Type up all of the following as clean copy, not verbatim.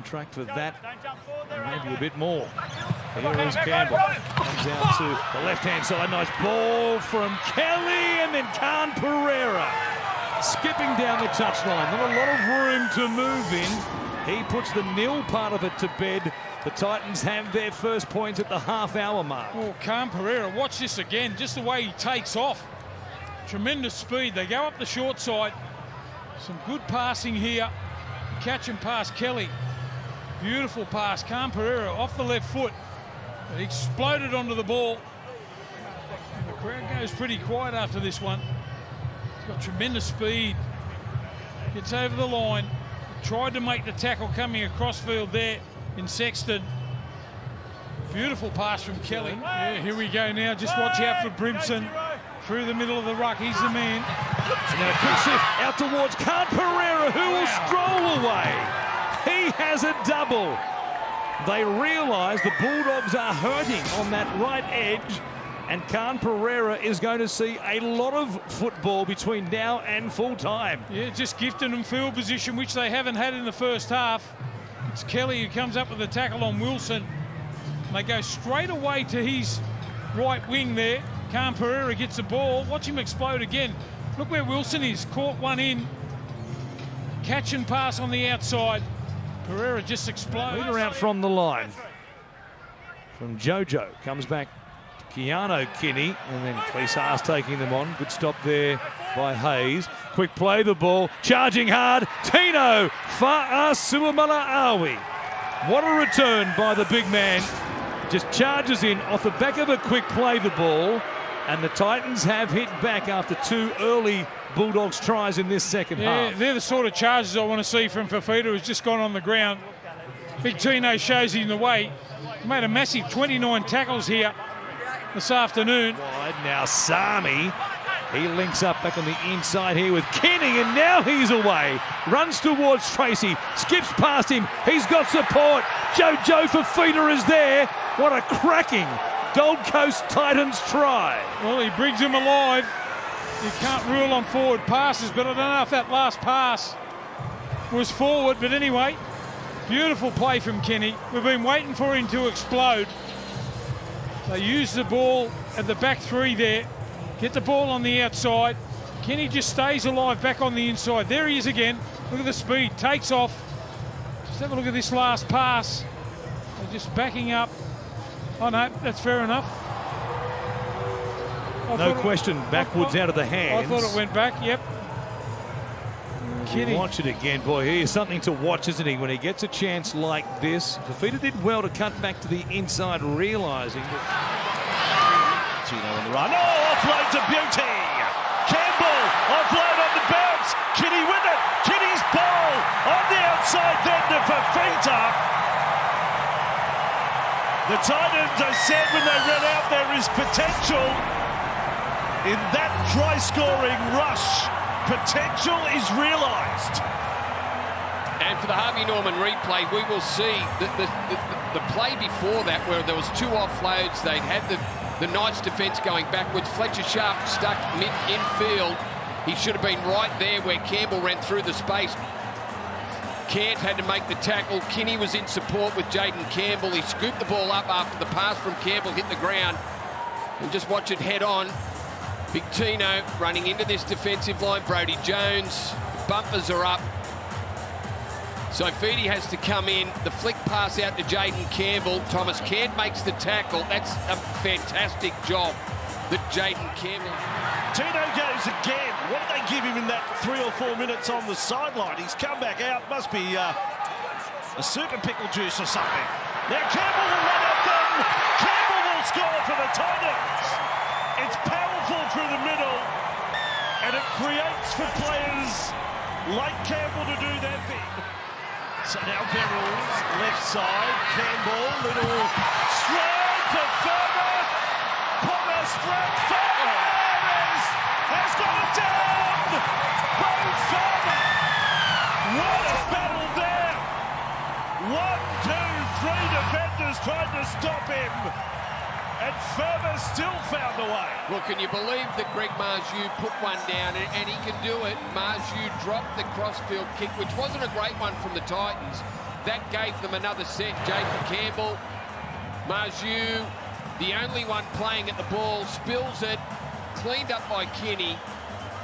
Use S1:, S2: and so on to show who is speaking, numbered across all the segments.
S1: contract for that, and maybe a bit more. Here is Campbell, comes out to the left-hand side, nice ball from Kelly, and then Khan Pereira skipping down the touchline. Not a lot of room to move in. He puts the nil part of it to bed. The Titans have their first points at the half-hour mark.
S2: Oh, Khan Pereira, watch this again, just the way he takes off. Tremendous speed. They go up the short side. Some good passing here. Catch and pass Kelly. Beautiful pass. Khan Pereira off the left foot. It exploded onto the ball. And the crowd goes pretty quiet after this one. He's got tremendous speed. Gets over the line. Tried to make the tackle coming across field there in Sexton. Beautiful pass from Kelly. Yeah, here we go now. Just watch out for Brimson. Through the middle of the ruck, he's the man.
S1: And now a quick shift out towards Khan Pereira, who will stroll away. He has a double. They realise the Bulldogs are hurting on that right edge, and Khan Pereira is going to see a lot of football between now and full time.
S2: Yeah, just gifting them field position, which they haven't had in the first half. It's Kelly who comes up with the tackle on Wilson. They go straight away to his right wing there. Khan Pereira gets the ball. Watch him explode again. Look where Wilson is. Caught one in. Catch and pass on the outside. Pereira just explodes.
S1: Leader out from the line. From Jojo. Comes back to Keanu Kinney. And then Clisar's taking them on. Good stop there by Hayes. Quick play the ball. Charging hard. Tino Fa'asuamala-Awi. What a return by the big man. Just charges in off the back of a quick play the ball. And the Titans have hit back after two early Bulldogs tries in this second half.
S2: They're the sort of charges I want to see from Fafita, who's just gone on the ground. Big Tino shows him the way. He made a massive 29 tackles here this afternoon.
S1: Wide now Sami. He links up back on the inside here with Kenny, and now he's away. Runs towards Tracy, skips past him. He's got support. Jojo Fafita is there. What a cracking Gold Coast Titans try.
S2: Well, he brings him alive. You can't rule on forward passes, but I don't know if that last pass was forward. But anyway, beautiful play from Kenny. We've been waiting for him to explode. They use the ball at the back three there. Get the ball on the outside. Kenny just stays alive back on the inside. There he is again. Look at the speed. Takes off. Just have a look at this last pass. They're just backing up. Oh, no, that's fair enough.
S1: No question, backwards out of the hands.
S2: I thought it went back, yep.
S1: Kenny. Watch it again. Boy, here's something to watch, isn't he, when he gets a chance like this. Fafita did well to cut back to the inside, realising that...
S3: Tino on the run. Oh, offload to beauty. Campbell, offload on the bounce. Kitty with it. Kitty's ball on the outside then to Fafita. The Titans, I said when they ran out, there is potential in that try-scoring rush. Potential is realised.
S4: And for the Harvey Norman replay, we will see the play before that where there was two offloads. They'd had the Knights defence going backwards. Fletcher Sharp stuck mid-infield. He should have been right there where Campbell ran through the space. Cant had to make the tackle. Kinney was in support with Jaden Campbell. He scooped the ball up after the pass from Campbell hit the ground. And just watch it head on. Big Tino running into this defensive line. Brodie Jones. Bumpers are up. So Feedy has to come in. The flick pass out to Jaden Campbell. Thomas Cant makes the tackle. That's a fantastic job that Jaden Campbell...
S3: Tino goes again. What did they give him in that 3 or 4 minutes on the sideline? He's come back out. Must be a super pickle juice or something. Now Campbell will run up then. Campbell will score for the Titans. It's powerful through the middle, and it creates for players like Campbell to do their thing. So now Verrills, left side. Campbell, little stride for Ferber. Potter strike. Ferber has got it down. Bo Ferber. What a battle there. 1, 2, 3 defenders tried to stop him, and Ferber still found a way.
S4: Well, can you believe that Greg Marju put one down, and he can do it? Marju dropped the crossfield kick, which wasn't a great one from the Titans, that gave them another set. Jaden Campbell, Marju, the only one playing at the ball, spills it, cleaned up by Kinney.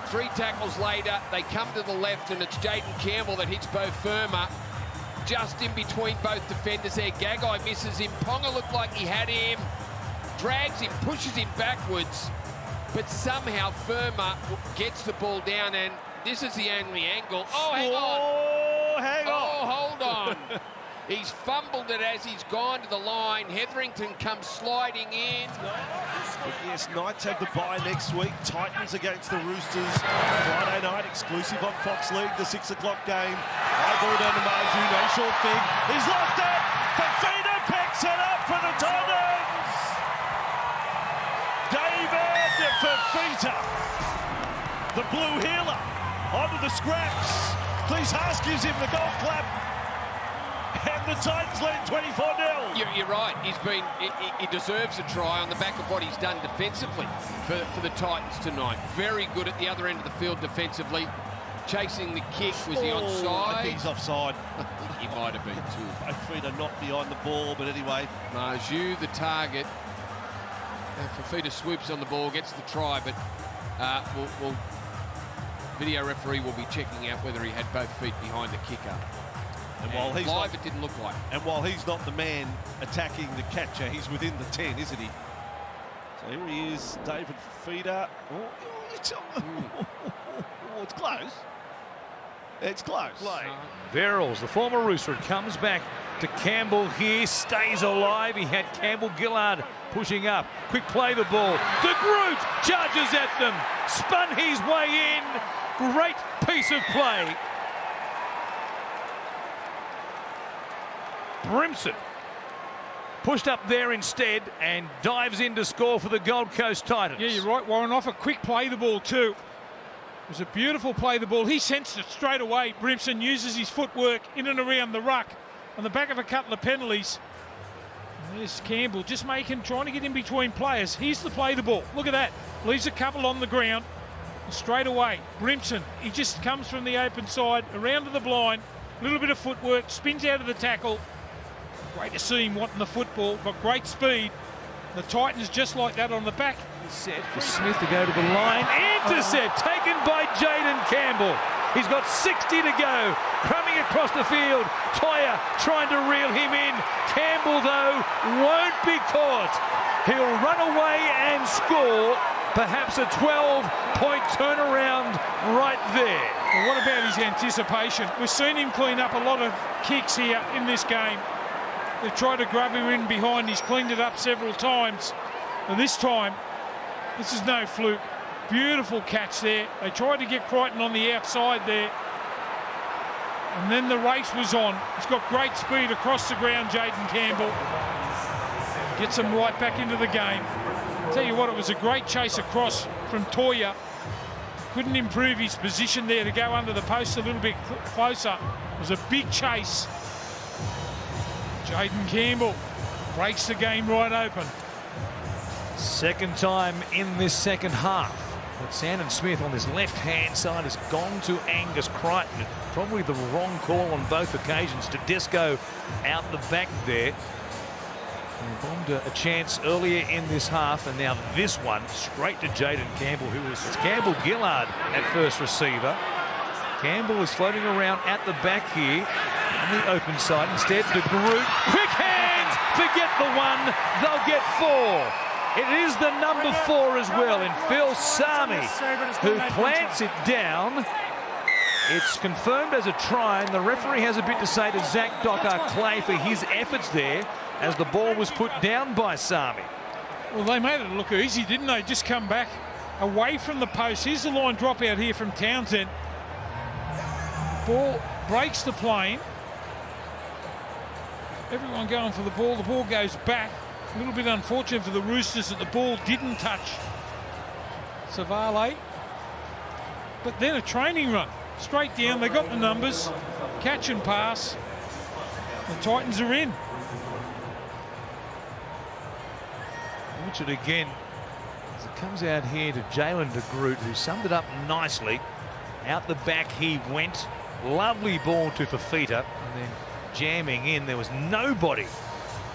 S4: 3 tackles later, they come to the left, and it's Jaden Campbell that hits Bo Firma. Just in between both defenders there. Gagai misses him. Ponga looked like he had him. Drags him, pushes him backwards. But somehow Firma gets the ball down, and this is the only angle. Oh, hang on.
S3: Oh, hang on.
S4: Oh, hold on. He's fumbled it as he's gone to the line. Hetherington comes sliding in.
S3: But yes, Knights have the bye next week. Titans against the Roosters. Friday night, exclusive on Fox League, the 6 o'clock game. High ball down to Marju, no short thing. He's lost it. Fafita picks it up for the Titans. David Fafita, the blue healer, onto the scraps. Cleese gives him the golf clap. And the Titans lead 24-0.
S4: You're right. He deserves a try on the back of what he's done defensively for the Titans tonight. Very good at the other end of the field defensively. Chasing the kick. Was he onside?
S3: I think he's offside.
S4: I think he might have been too.
S3: Both feet are not behind the ball, but anyway.
S4: Marju, the target. Fafita swoops on the ball, gets the try, but video referee will be checking out whether he had both feet behind the kicker.
S3: And while he's
S4: live, it didn't look like.
S3: And while he's not the man attacking the catcher, he's within the 10, isn't he? So here he is, David Fafita. Oh, it's close. It's close.
S1: Verrills, the former Rooster, comes back to Campbell here, stays alive. He had Campbell Gillard pushing up. Quick play the ball. De Groot charges at them. Spun his way in. Great piece of play. Brimson pushed up there instead and dives in to score for the Gold Coast Titans.
S2: Yeah, you're right, Warren. Off a quick play the ball too. It was a beautiful play the ball. He sensed it straight away. Brimson uses his footwork in and around the ruck on the back of a couple of penalties. And there's Campbell just trying to get in between players. Here's the play the ball. Look at that. Leaves a couple on the ground. And straight away, Brimson, he just comes from the open side, around to the blind. A little bit of footwork, spins out of the tackle. Great to see him wanting the football, got great speed. The Titans just like that on the back.
S1: Set for Smith to go to the line. Intercept taken by Jaden Campbell. He's got 60 to go. Crumbing across the field. Toya trying to reel him in. Campbell, though, won't be caught. He'll run away and score. Perhaps a 12-point turnaround right there.
S2: Well, what about his anticipation? We've seen him clean up a lot of kicks here in this game. They've tried to grab him in behind. He's cleaned it up several times. And this time, this is no fluke. Beautiful catch there. They tried to get Crichton on the outside there. And then the race was on. He's got great speed across the ground, Jaden Campbell. Gets him right back into the game. Tell you what, it was a great chase across from Toya. Couldn't improve his position there to go under the post a little bit closer. It was a big chase. Jaden Campbell breaks the game right open.
S1: Second time in this second half. But Sandon Smith on this left-hand side has gone to Angus Crichton. Probably the wrong call on both occasions. Tedesco out the back there. And bombed a chance earlier in this half, and now this one straight to Jaden Campbell, it's Campbell Gillard at first receiver. Campbell is floating around at the back here on the open side. Instead, De Groot. Quick hands! Forget the one. They'll get 4. It is the number 4 as well in Phil Sami, who plants it down. It's confirmed as a try, and the referee has a bit to say to Zach Docker-Clay for his efforts there as the ball was put down by Sami.
S2: Well, they made it look easy, didn't they? Just come back away from the post. Here's the line drop out here from Townsend. Ball breaks the plane. Everyone going for the ball. The ball goes back. A little bit unfortunate for the Roosters that the ball didn't touch Savale. But then a training run. Straight down. They got the numbers. Catch and pass. The Titans are in.
S1: Watch it again as it comes out here to Jalen De Groot, who summed it up nicely. Out the back he went. Lovely ball to Fafita, and then jamming in. There was nobody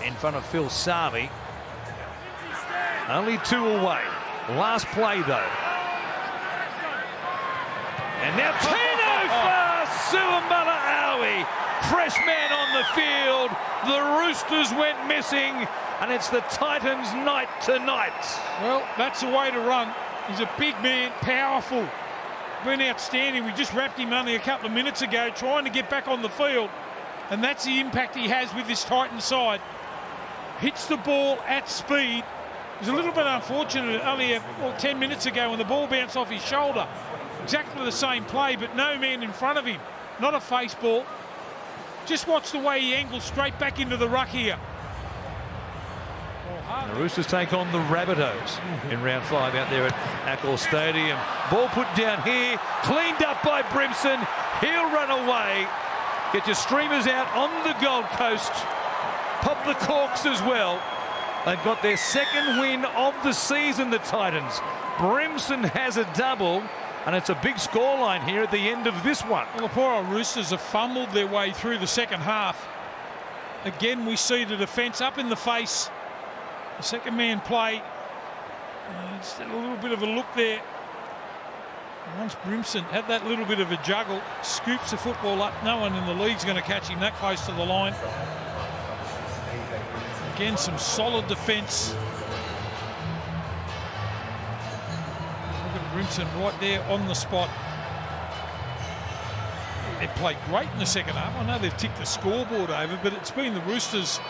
S1: in front of Phil Sami. Only 2 away. Last play, though. And now Tino for Suamala-Aui. Fresh man on the field. The Roosters went missing, and it's the Titans' night tonight.
S2: Well, that's the way to run. He's a big man, powerful. Been outstanding. We just wrapped him only a couple of minutes ago trying to get back on the field. And that's the impact he has with this Titan side. Hits the ball at speed. It was a little bit unfortunate only 10 minutes ago when the ball bounced off his shoulder. Exactly the same play, but no man in front of him. Not a face ball. Just watch the way he angles straight back into the ruck here.
S1: The Roosters take on the Rabbitohs in round 5 out there at Accor Stadium. Ball put down here, cleaned up by Brimson. He'll run away. Get your streamers out on the Gold Coast. Pop the corks as well. They've got their second win of the season, the Titans. Brimson has a double, and it's a big scoreline here at the end of this one.
S2: Well, the poor Roosters have fumbled their way through the second half. Again, we see the defence up in the face. The second man play. Just a little bit of a look there. Once Brimson had that little bit of a juggle, scoops the football up. No one in the league's going to catch him that close to the line. Again, some solid defence. Look at Brimson right there on the spot. They played great in the second half. I know they've ticked the scoreboard over, but it's been the Roosters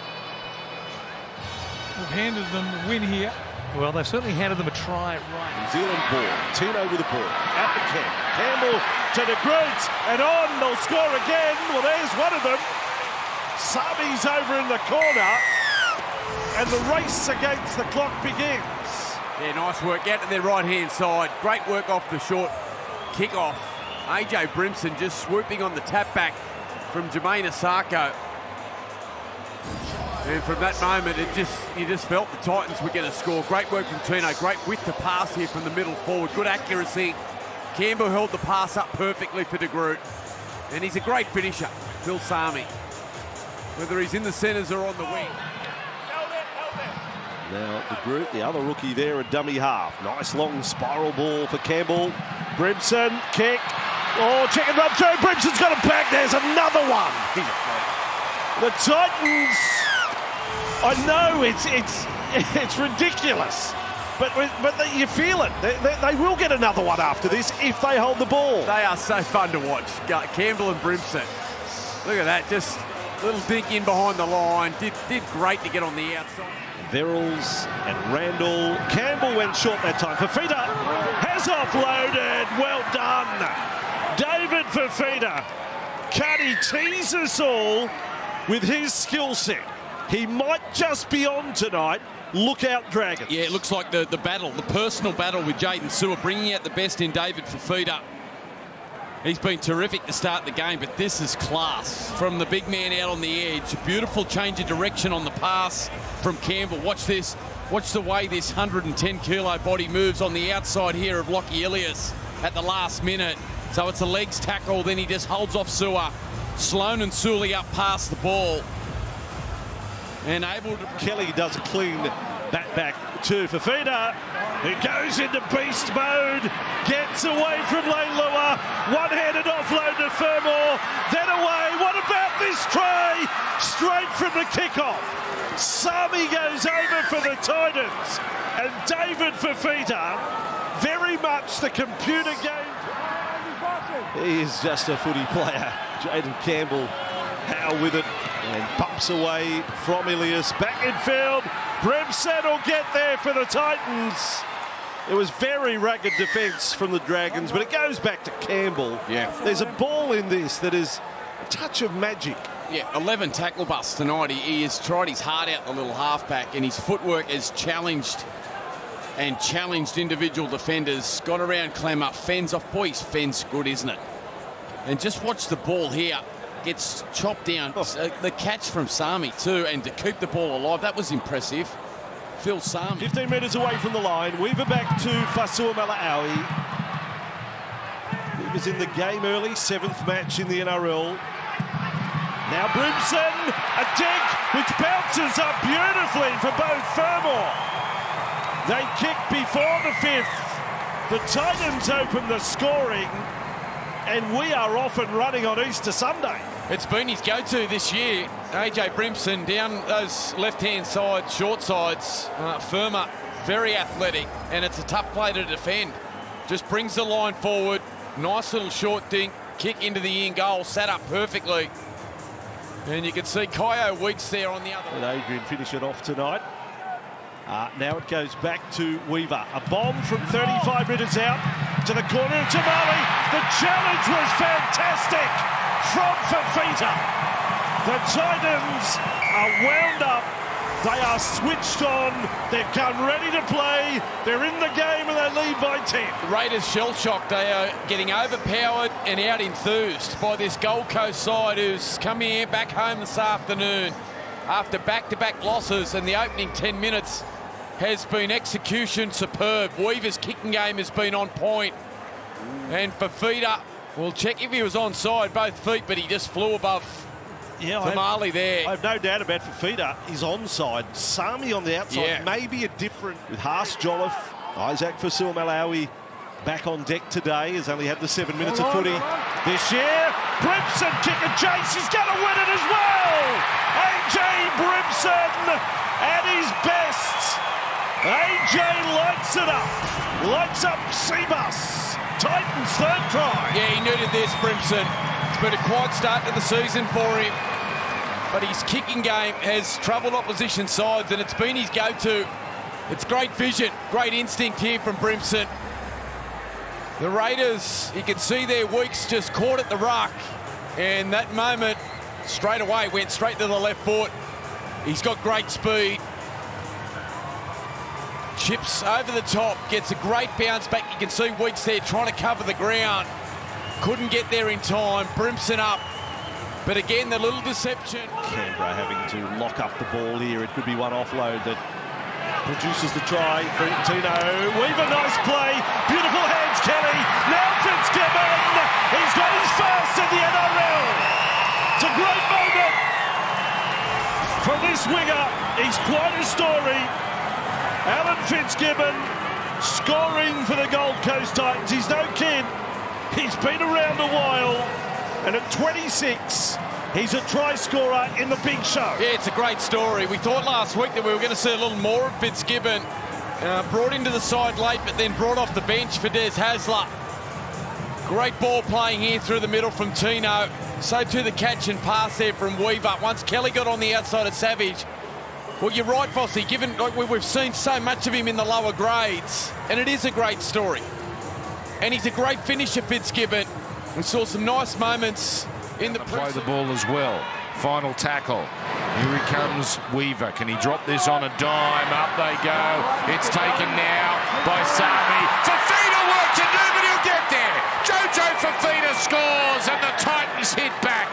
S2: who've handed them the win here.
S1: Well, they've certainly handed them a try right.
S3: New Zealand ball. Tino with the ball. At the camp. Campbell to the Groot. And on. They'll score again. Well, there's one of them. Sami's over in the corner. And the race against the clock begins.
S5: Yeah, nice work out to their right-hand side. Great work off the short kick-off. AJ Brimson just swooping on the tap-back from Jermaine Asako. And from that moment, you just felt the Titans were going to score. Great work from Tino. Great width to pass here from the middle forward. Good accuracy. Campbell held the pass up perfectly for De Groot. And he's a great finisher, Phil Sami. Whether he's in the centres or on the wing.
S3: Now De Groot, the other rookie there, a dummy half. Nice long spiral ball for Campbell. Brimson, kick. Oh, check and run through. Brimson's got a back. There's another one. The Titans, I know it's ridiculous, but you feel it. They will get another one after this if they hold the ball.
S5: They are so fun to watch. Campbell and Brimson. Look at that, just a little dink in behind the line. Did great to get on the outside.
S3: Verrills and Randall. Campbell went short that time. Fafita has offloaded. Well done. David Fafita. Can he tease us all with his skill set? He might just be on tonight. Look out, Dragons.
S4: Yeah, it looks like the battle, the personal battle with Jaden Sewer, bringing out the best in David Fafita. He's been terrific to start the game, but this is class from the big man out on the edge. Beautiful change of direction on the pass from Campbell. Watch this. Watch the way this 110-kilo body moves on the outside here of Lockie Ilias at the last minute. So it's a legs tackle, then he just holds off Sewer. Sloan and Sully up past the ball. And able to...
S3: Kelly does a clean back to Fafita. He goes into beast mode, gets away from Leilua, one-handed offload to Fermor, then away. What about this try? Straight from the kickoff. Sami goes over for the Titans, and David Fafita, very much the computer game. He is just a footy player. Jaden Campbell, how with it, and bumps away from Ilias. Back in field, Brimson will get there for the Titans. It was very rugged defence from the Dragons, but it goes back to Campbell.
S4: Yeah.
S3: There's a ball in this that is a touch of magic.
S4: Yeah, 11 tackle busts tonight. He has tried his heart out, the little halfback, and his footwork has challenged individual defenders. Got around Clemmer, fends off. Boys, fends good, isn't it? And just watch the ball here. Gets chopped down. The catch from Sami too, and to keep the ball alive, that was impressive. Phil Sami.
S3: 15 metres away from the line. Weaver back to Fasuamala-Aui. Weaver's in the game early, 7th match in the NRL. Now Brimson, a dig which bounces up beautifully for both Fermor. They kick before the 5th. The Titans open the scoring, and we are off and running on Easter Sunday.
S6: It's been his go-to this year. AJ Brimson down those left-hand side, short sides. Firmer, very athletic, and it's a tough play to defend. Just brings the line forward. Nice little short dink, kick into the in goal, sat up perfectly. And you can see Kyo Weeks there on the other.
S3: And Adrian finish it off tonight. Now it goes back to Weaver. A bomb from 35 metres out to the corner of Tamale. The challenge was fantastic from Fafita. The Titans are wound up. They are switched on. They're come ready to play. They're in the game and they lead by 10.
S6: The Raiders shell-shocked. They are getting overpowered and out-enthused by this Gold Coast side who's coming here back home this afternoon after back-to-back losses, and the opening 10 minutes has been execution superb. Weaver's kicking game has been on point. And Fafita, we'll check if he was onside, both feet, but he just flew above Tamale there.
S3: I have no doubt about Fafita. He's onside. Sami on the outside, maybe a different with Haas Jolliffe. Isaac Fasil Malawi back on deck today. Has only had the 7 minutes of footy this year. Brimson kick a chase. He's going to win it as well. AJ Brimson at his best. AJ lights it up. Lights up Seabus. Titans third try.
S6: Yeah, he needed this, Brimson. It's been a quiet start to the season for him, but his kicking game has troubled opposition sides, and it's been his go-to. It's great vision, great instinct here from Brimson. The Raiders, you can see their Weeks just caught at the ruck, and that moment straight away went straight to the left foot. He's got great speed. Chips over the top, gets a great bounce back. You can see Weeks there trying to cover the ground. Couldn't get there in time. Brimson up. But again, the little deception.
S3: Canberra having to lock up the ball here. It could be one offload that produces the try for Tino. Weaver, nice play. Beautiful hands, Kelly. Now Fitzgibbon. He's got his first in the NRL. It's a great moment for this winger. He's quite a story. Alan Fitzgibbon scoring for the Gold Coast Titans. He's no kid. He's been around a while. And at 26, he's a try scorer in the big show.
S6: Yeah, it's a great story. We thought last week that we were going to see a little more of Fitzgibbon. Brought into the side late, but then brought off the bench for Des Hasler. Great ball playing here through the middle from Tino. So too the catch and pass there from Weaver. Once Kelly got on the outside of Savage. Well, you're right, Bossy, given like we've seen so much of him in the lower grades, and it is a great story. And he's a great finisher, Fitzgibbon. We saw some nice moments in the
S7: play the ball as well. Final tackle. Here he comes, Weaver. Can he drop this on a dime? Up they go. It's taken now by Sami. Fafita work to do, but he'll get there. Jojo Fafita scores, and the Titans hit back.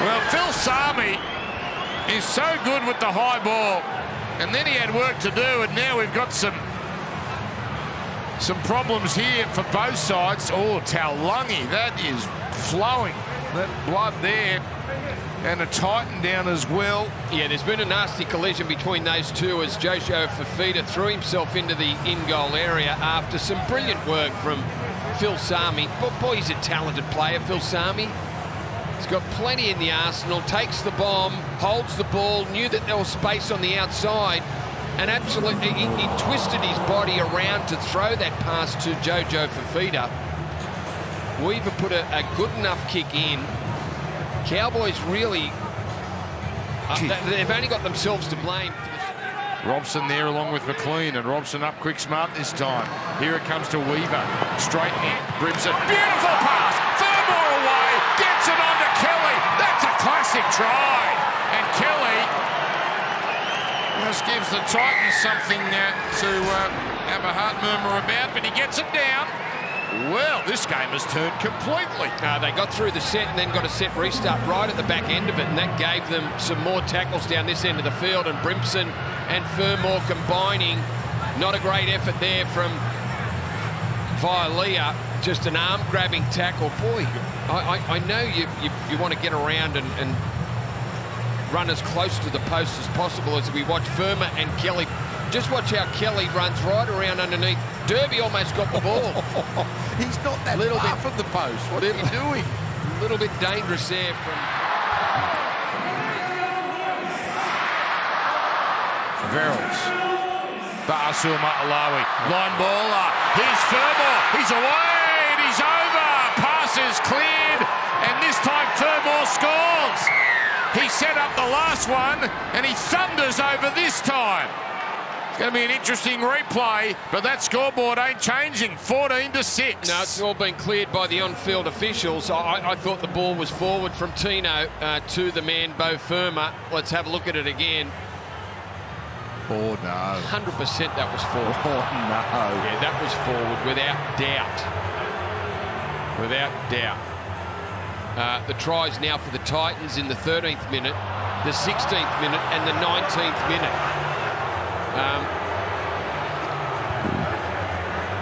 S7: Well, Phil Sami is so good with the high ball, and then he had work to do, and now we've got some problems here for both sides. Oh, Taulungi, that is flowing, that blood there, and a Titan down as well.
S4: Yeah, there's been a nasty collision between those two as Jojo Fafita threw himself into the in-goal area after some brilliant work from Phil Sami. But boy, he's a talented player, Phil Sami. He's got plenty in the arsenal, takes the bomb, holds the ball, knew that there was space on the outside, and absolutely he twisted his body around to throw that pass to Jojo Fafita. Weaver put a good enough kick in. Cowboys really, they've only got themselves to blame.
S7: Robson there along with McLean, and Robson up quick smart this time. Here it comes to Weaver, straightening, Brimson, beautiful pass, Fermor away, gets it on to Kelly. That's a classic try, and Kelly just gives the Titans something to have a heart murmur about, but he gets it down. Well, this game has turned completely.
S4: They got through the set and then got a set restart right at the back end of it, and that gave them some more tackles down this end of the field, and Brimson and Fermor combining. Not a great effort there from Vialia. Just an arm-grabbing tackle. Boy, I know you want to get around and run as close to the post as possible as we watch Firma and Kelly. Just watch how Kelly runs right around underneath. Derby almost got the ball.
S7: He's not that far from the post. What are you doing?
S4: A little bit dangerous there from...
S7: Verrills. For Asuma Alawi. Line baller. Here's Fermor. He's away and he's over. Pass is cleared. And this time Fermor scores. He set up the last one and he thunders over this time. It's going to be an interesting replay, but that scoreboard ain't changing. 14-6.
S4: No, it's all been cleared by the on-field officials. I thought the ball was forward from Tino to the man, Bo Firma. Let's have a look at it again.
S7: Oh, no.
S4: 100% that was forward.
S7: Oh, no.
S4: Yeah, that was forward, without doubt. Without doubt. The tries now for the Titans in the 13th minute, the 16th minute, and the 19th minute.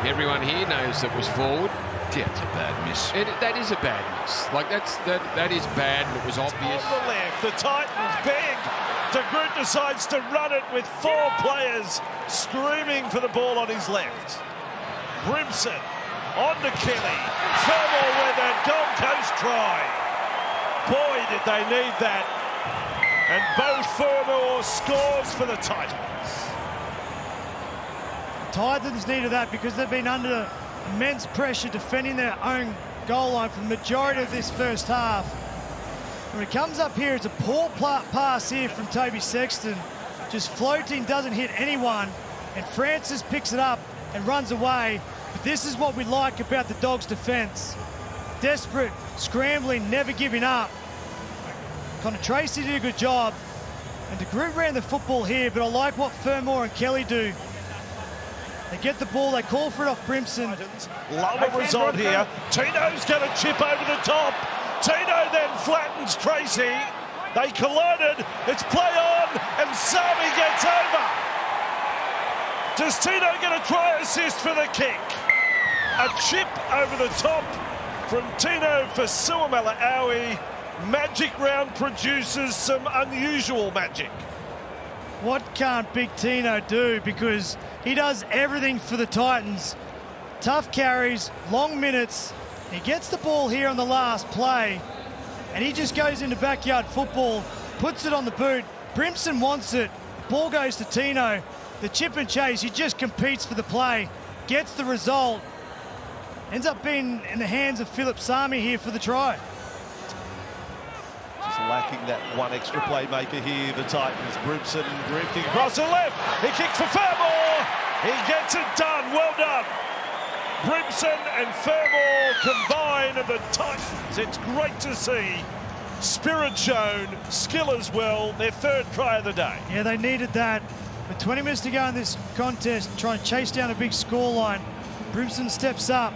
S4: Everyone here knows that was forward.
S3: Yeah, it's a bad miss.
S4: That is a bad miss. Like, that is bad, and it was obvious.
S3: On the left, the Titans big. De Groot decides to run it with 4 players screaming for the ball on his left. Brimson on to Kelly. Fermor with a Gold Coast try. Boy, did they need that. And Bo Fermor scores for the Titans.
S8: Titans needed that because they've been under immense pressure defending their own goal line for the majority of this first half. When it comes up here, it's a poor pass here from Toby Sexton. Just floating, doesn't hit anyone. And Francis picks it up and runs away. But this is what we like about the Dogs' defence. Desperate, scrambling, never giving up. Connor Tracy did a good job. And De Groot ran the football here, but I like what Fermor and Kelly do. They get the ball, they call for it off Brimson.
S3: Love a result here. Tino's going to chip over the top. Tino then flattens Tracy. They collided. It's play on, and Sami gets over. Does Tino get a try assist for the kick? A chip over the top from Tino for Suamala-Aui. Magic Round produces some unusual magic.
S8: What can't Big Tino do? Because he does everything for the Titans. Tough carries, long minutes. He gets the ball here on the last play, and he just goes into backyard football, puts it on the boot. Brimson wants it. Ball goes to Tino. The chip and chase, he just competes for the play, gets the result. Ends up being in the hands of Philip Sami here for the try.
S3: Just lacking that one extra playmaker here, the Titans. Brimson drifting across the left. He kicks for Fermor. He gets it done. Well done. Brimson and Fermor combine, and the Titans, it's great to see. Spirit shown, skill as well, their 3rd try of the day.
S8: Yeah, they needed that. With 20 minutes to go in this contest, trying to chase down a big scoreline. Brimson steps up.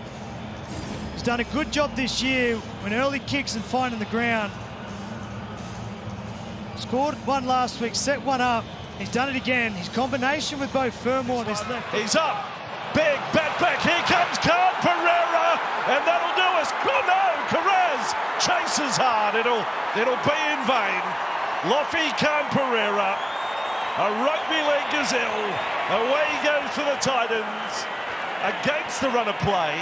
S8: He's done a good job this year when early kicks and finding the ground. Scored one last week, set one up. He's done it again. His combination with both Fermor and his left.
S3: He's up. Big bat back. Here comes Khan Pereira, and that'll do us. Oh no, Carraz chases hard. It'll be in vain. Lofi Khan Pereira, a rugby league gazelle. Away he goes for the Titans against the run of play.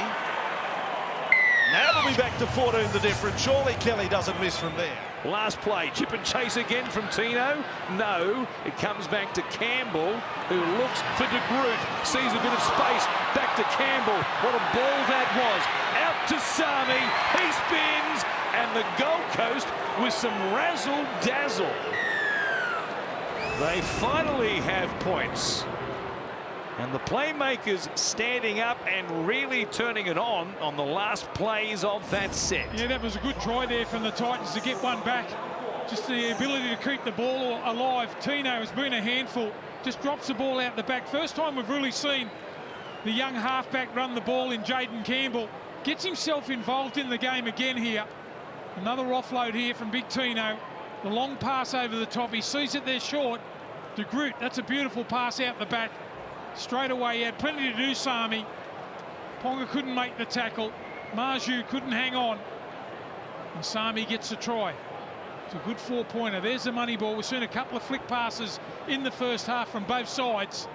S3: Now they'll be back to 14 the difference. Surely Kelly doesn't miss from there.
S1: Last play, chip and chase again from Tino. No, it comes back to Campbell, who looks for De Groot, sees a bit of space, back to Campbell. What a ball that was. Out to Sami, he spins, and the Gold Coast with some razzle-dazzle. They finally have points. And the playmakers standing up and really turning it on the last plays of that set.
S2: Yeah, that was a good try there from the Titans to get one back. Just the ability to keep the ball alive. Tino has been a handful. Just drops the ball out the back. First time we've really seen the young halfback run the ball in Jaden Campbell. Gets himself involved in the game again here. Another offload here from Big Tino. The long pass over the top. He sees it there short. De Groot, that's a beautiful pass out the back. Straight away, he had plenty to do, Sami. Ponga couldn't make the tackle. Marju couldn't hang on. And Sami gets a try. It's a good 4-pointer. There's the money ball. We've seen a couple of flick passes in the first half from both sides.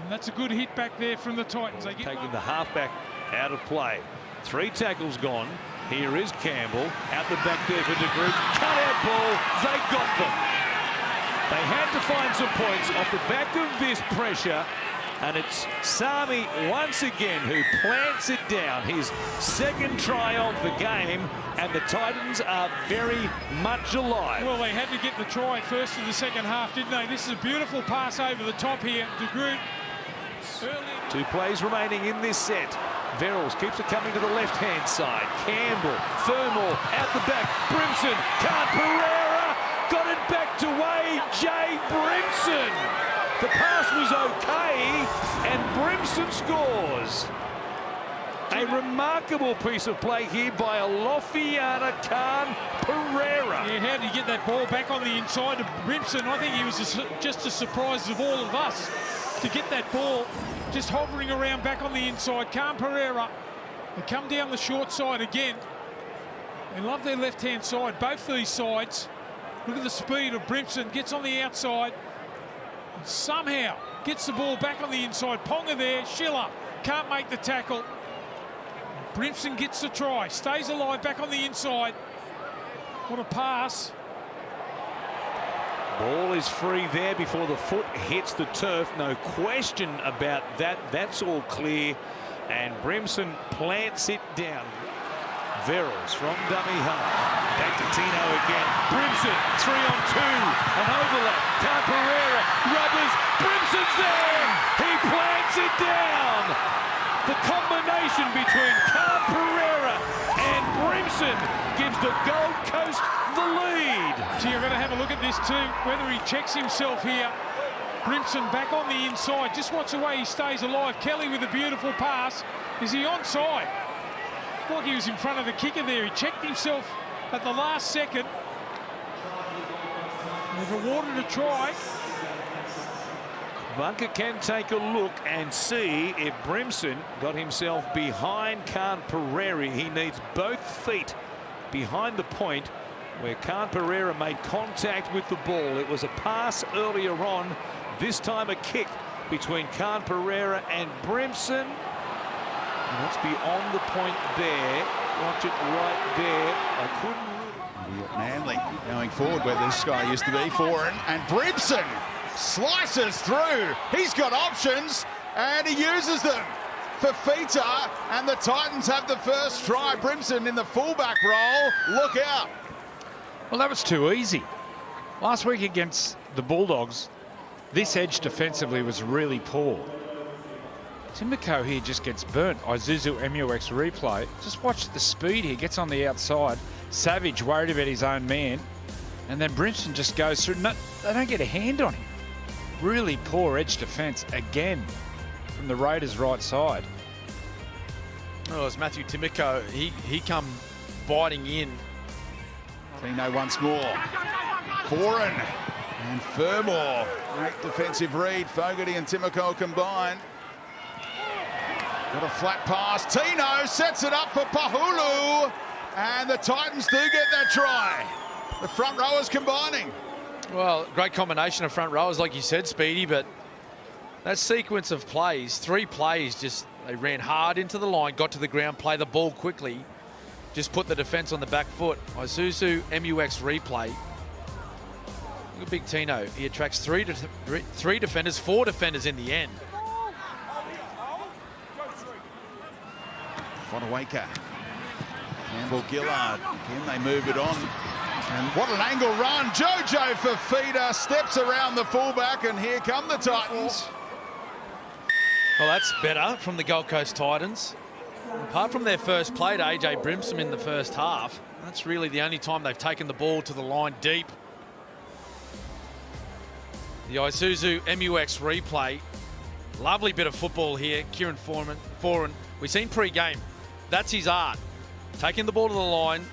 S2: And that's a good hit back there from the Titans. They get
S1: taking the halfback out of play. 3 tackles gone. Here is Campbell out the back there for De Groot. Cut out ball. They got them. They had to find some points off the back of this pressure. And it's Sami once again who plants it down. His second try of the game, and the Titans are very much alive.
S2: Well, they had to get the try first in the second half, didn't they? This is a beautiful pass over the top here. De Groot.
S1: 2 plays remaining in this set. Verrills keeps it coming to the left-hand side. Campbell, Fermor out the back. Brimson, Khan Pereira got it back to Wade J. Brimson. The pass was okay, and Brimson scores. A remarkable piece of play here by Alofiana Khan Pereira.
S2: Yeah, how did he get that ball back on the inside of Brimson? I think he was just as surprised of all of us to get that ball just hovering around back on the inside. Khan Pereira, they come down the short side again. They love their left-hand side, both these sides. Look at the speed of Brimson, gets on the outside. And somehow gets the ball back on the inside. Ponga there, Schiller can't make the tackle. Brimson gets the try, stays alive back on the inside. What a pass.
S1: Ball is free there before the foot hits the turf. No question about that. That's all clear. And Brimson plants it down. Verrills from dummy half. Back to Tino again. Brimson, 3-on-2. An overlap. Khan Pereira, rubbers. Brimson's there. He plants it down. The combination between Khan Pereira and Brimson gives the Gold Coast the lead.
S2: Gee, you're going to have a look at this too, whether he checks himself here. Brimson back on the inside. Just watch the way he stays alive. Kelly with a beautiful pass. Is he onside? Like he was in front of the kicker there. He checked himself at the last second. They've awarded a try.
S1: Bunker can take a look and see if Brimson got himself behind Khan Pereira. He needs both feet behind the point where Khan Pereira made contact with the ball. It was a pass earlier on. This time a kick between Khan Pereira and Brimson. And that's beyond the point there. Watch it right there. I couldn't.
S9: Manly going forward where this guy used to be for, and Brimson slices through. He's got options and he uses them. Fafita, and the Titans have the first try. Brimson in the fullback role. Look out.
S6: Well, that was too easy. Last week against the Bulldogs, this edge defensively was really poor. Timoko here just gets burnt. Isuzu MUX replay. Just watch the speed here. Gets on the outside. Savage worried about his own man. And then Brimson just goes through. No, they don't get a hand on him. Really poor edge defence again from the Raiders' right side. Oh, it's Matthew Timoko. He come biting in.
S9: Tino once more. Foran and Fermor. Great defensive read. Fogarty and Timoko combined. Got a flat pass. Tino sets it up for Pahulu. And the Titans do get that try. The front rowers combining.
S6: Well, great combination of front rowers, like you said, Speedy, but that sequence of plays, 3 plays, just they ran hard into the line, got to the ground, play the ball quickly, just put the defence on the back foot. Isuzu MUX replay. Look at Big Tino. He attracts 3 defenders, 4 defenders in the end.
S9: Fodawaker. Campbell Gillard. Again, they move it on. And what an angle run. Jojo Fafita steps around the fullback, and here come the Titans.
S6: Well, that's better from the Gold Coast Titans. Apart from their first play to AJ Brimson in the first half, that's really the only time they've taken the ball to the line deep. The Isuzu MUX replay. Lovely bit of football here. Kieran Foran. We've seen pre-game. That's his art. Taking the ball to the line.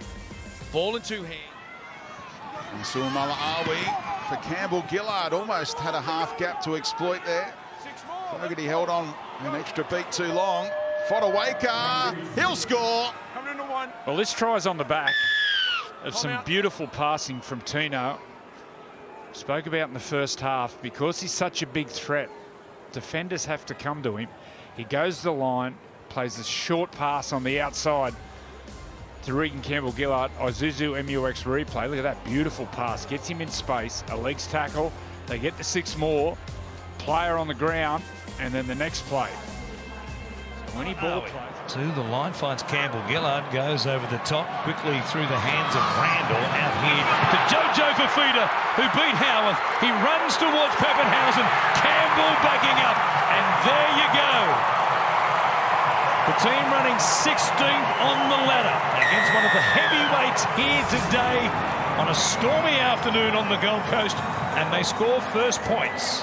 S6: Ball in 2 hands.
S9: And Suamala-Awi for Campbell Gillard. Almost had a half gap to exploit there. Fogarty held on an extra beat too long. Fodawaker, he'll score.
S6: Well, this try's on the back
S2: of some beautiful passing from Tino. Spoke about in the first half, because he's such a big threat, defenders have to come to him. He goes to the line, plays a short pass on the outside to Regan Campbell-Gillard. Isuzu MUX replay. Look at that beautiful pass. Gets him in space. A legs tackle. They get to 6 more. Player on the ground. And then the next play. When he ball plays.
S1: To the line, finds Campbell-Gillard, goes over the top, quickly through the hands of Randall, out here to Jojo Fafita, who beat Howarth. He runs towards Pappenhausen, Campbell backing up, and there you go. The team running 16th on the ladder against one of the heavyweights here today on a stormy afternoon on the Gold Coast, and they score first points.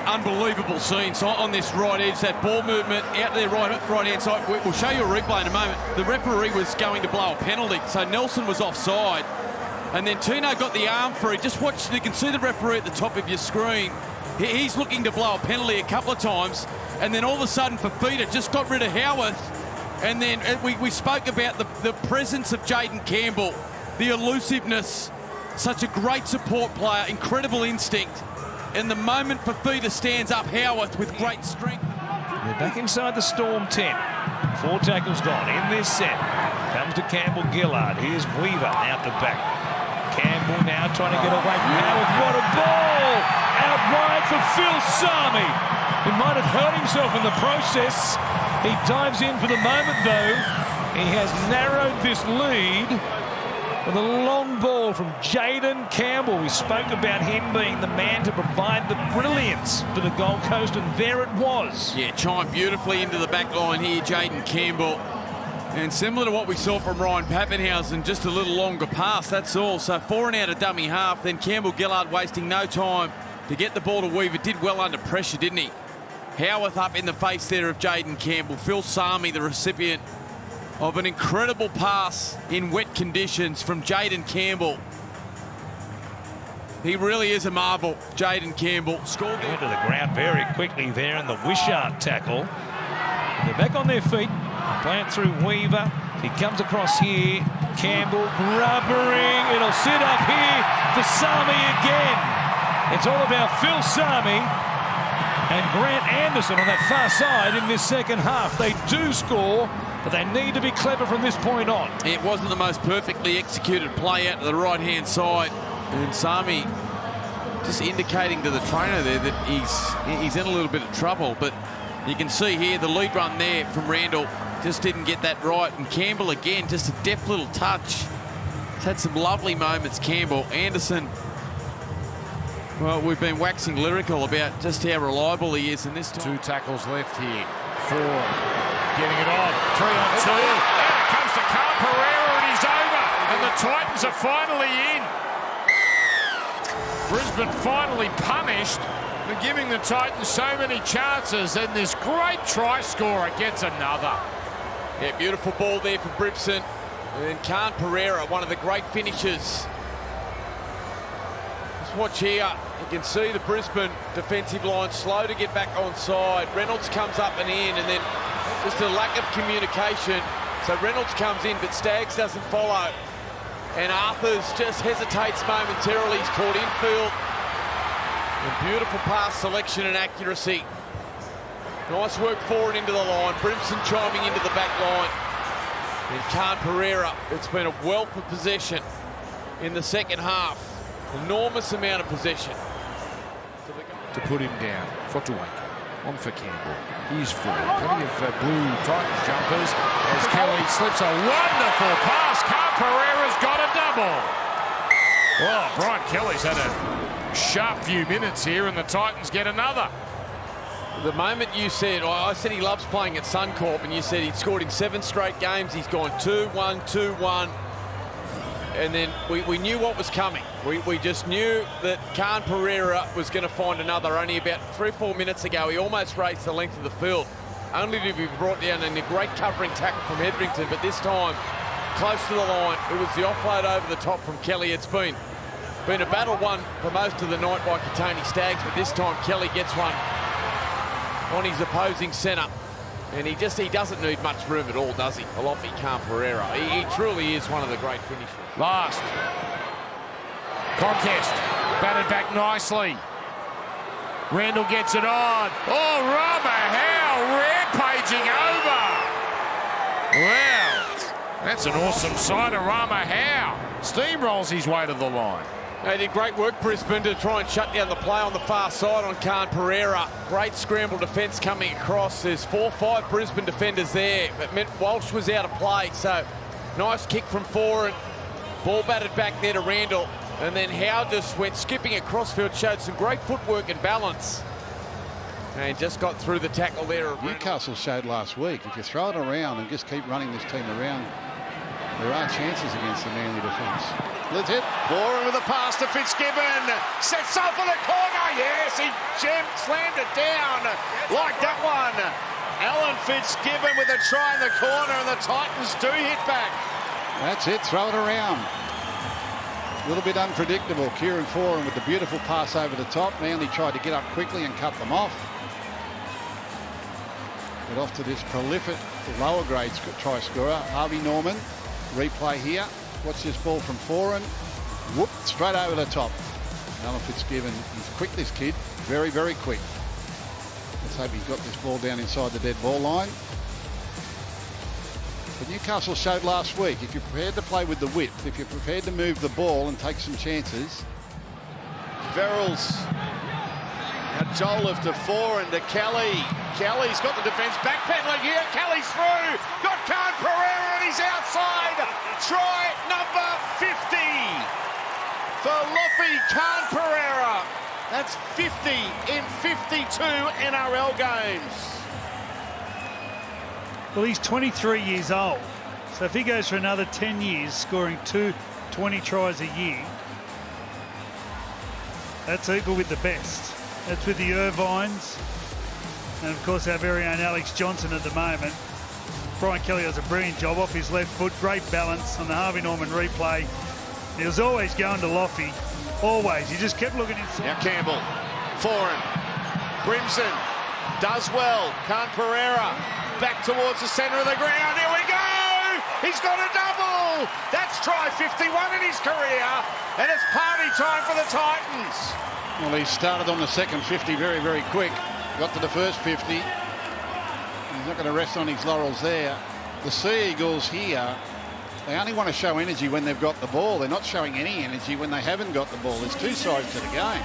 S6: Unbelievable scenes on this right edge. That ball movement out there right-hand side. We'll show you a replay in a moment. The referee was going to blow a penalty, so Nelson was offside. And then Tino got the arm free. Just watch, you can see the referee at the top of your screen. He's looking to blow a penalty a couple of times. And then all of a sudden, Fafita just got rid of Howarth. And then we spoke about the presence of Jaden Campbell, the elusiveness, such a great support player, incredible instinct. And the moment Fafita stands up, Howarth with great strength.
S1: They're back inside the Storm 10. 4 tackles gone in this set. Comes to Campbell-Gillard. Here's Weaver out the back. Campbell now trying to get away from Howarth. What a ball! Out wide for Phil Sami. He might have hurt himself in the process. He dives in for the moment, though. He has narrowed this lead with a long ball from Jaden Campbell. We spoke about him being the man to provide the brilliance for the Gold Coast, and there it was.
S6: Yeah, chimed beautifully into the back line here, Jaden Campbell. And similar to what we saw from Ryan Pappenhausen, just a little longer pass, that's all. So 4 and out of dummy half, then Campbell-Gillard wasting no time to get the ball to Weaver. Did well under pressure, didn't he? Howarth up in the face there of Jaden Campbell. Phil Sami, the recipient of an incredible pass in wet conditions from Jaden Campbell. He really is a marvel, Jaden Campbell. Scored
S1: there. To the ground very quickly there in the Wishart tackle. And they're back on their feet. Play it through Weaver. He comes across here. Campbell rubbering. It'll sit up here for Sami again. It's all about Phil Sami and Grant Anderson on that far side in this second half. They do score, but they need to be clever from this point on.
S6: It wasn't the most perfectly executed play out to the right-hand side. And Sami just indicating to the trainer there that he's in a little bit of trouble. But you can see here the lead run there from Randall just didn't get that right. And Campbell again, just a deft little touch. He's had some lovely moments, Campbell. Anderson, well, we've been waxing lyrical about just how reliable he is in this time.
S7: 2 tackles left here. 4. Getting it on. 3 on 2. And it comes to Carl Pereira and he's over. And the Titans are finally in. Brisbane finally punished for giving the Titans so many chances. And this great try scorer gets another.
S6: Yeah, beautiful ball there for Brisbane. And then Carl Pereira, one of the great finishers. Just watch here. You can see the Brisbane defensive line slow to get back onside. Reynolds comes up and in, and then just a lack of communication. So Reynolds comes in, but Staggs doesn't follow. And Arthurs just hesitates momentarily. He's caught infield. And beautiful pass selection and accuracy. Nice work forward into the line. Brimson chiming into the back line. And Carl Pereira, it's been a wealth of possession in the second half. Enormous amount of possession.
S7: To put him down. Fotuaika. On for Campbell. He's full. Plenty of blue Titans jumpers as Kelly slips a wonderful pass. Carl Pereira's got a double. Well, Brian Kelly's had a sharp few minutes here and the Titans get another.
S6: The moment you said, I said he loves playing at Suncorp, and you said he'd scored in 7 straight games. He's gone 2-1, 2-1. And then we knew what was coming. We just knew that Carl Pereira was going to find another. Only about 3 or 4 minutes ago, he almost raced the length of the field, only to be brought down in a great covering tackle from Hetherington. But this time, close to the line, it was the offload over the top from Kelly. It's been a battle won for most of the night by Katoni Staggs, but this time Kelly gets one on his opposing centre. And he doesn't need much room at all, does he? Alofi Khan-Pereira. He truly is one of the great finishers.
S7: Last contest, batted back nicely. Randall gets it on. Oh, Rama Howe rampaging over. Wow, that's an awesome sight of Rama Howe. Steamrolls his way to the line.
S6: They did great work, Brisbane, to try and shut down the play on the far side on Khan-Pereira. Great scramble defence coming across. There's 4-5 Brisbane defenders there, but meant Walsh was out of play. So nice kick from Foran. Ball batted back there to Randall. And then Howe just went skipping across field, showed some great footwork and balance. And just got through the tackle there.
S10: Newcastle showed last week, if you throw it around and just keep running this team around, there are chances against the Manly defence.
S3: Let's hit. Foran with a pass to Fitzgibbon. Sets up for the corner. Yes, he slammed it down. Like that one. Alan Fitzgibbon with a try in the corner, and the Titans do hit back.
S10: That's it. Throw it around. A little bit unpredictable. Kieran Foran with the beautiful pass over the top. Manly tried to get up quickly and cut them off. Get off to this prolific lower grade try scorer, Harvey Norman. Replay here. Watch this ball from Foran. Whoop, straight over the top. Alan Fitzgibbon, he's quick, this kid. Very, very quick. Let's hope he's got this ball down inside the dead ball line. But Newcastle showed last week, if you're prepared to play with the width, if you're prepared to move the ball and take some chances.
S3: Verrills. Now Jolliffe to Foran to Kelly. Kelly's got the defence backpedaling here. Kelly's through. Got Khan-Pereira and he's outside. Try number 50 for Lofi Khan-Pereira. That's 50 in 52 NRL games.
S11: Well, he's 23 years old. So if he goes for another 10 years, scoring 20 tries a year, that's equal with the best. That's with the Irvines. And of course, our very own Alex Johnson at the moment. Brian Kelly does a brilliant job off his left foot. Great balance on the Harvey Norman replay. He was always going to Lofi. Always. He just kept looking inside.
S3: Now Campbell. Foran. Brimson. Does well. Khan-Pereira. Back towards the centre of the ground. Here we go! He's got a double! That's try 51 in his career. And it's party time for the Titans.
S10: Well, he started on the second 50 very, very quick. Got to the first 50. He's not going to rest on his laurels there. The Sea Eagles here, they only want to show energy when they've got the ball. They're not showing any energy when they haven't got the ball. There's two sides to the game.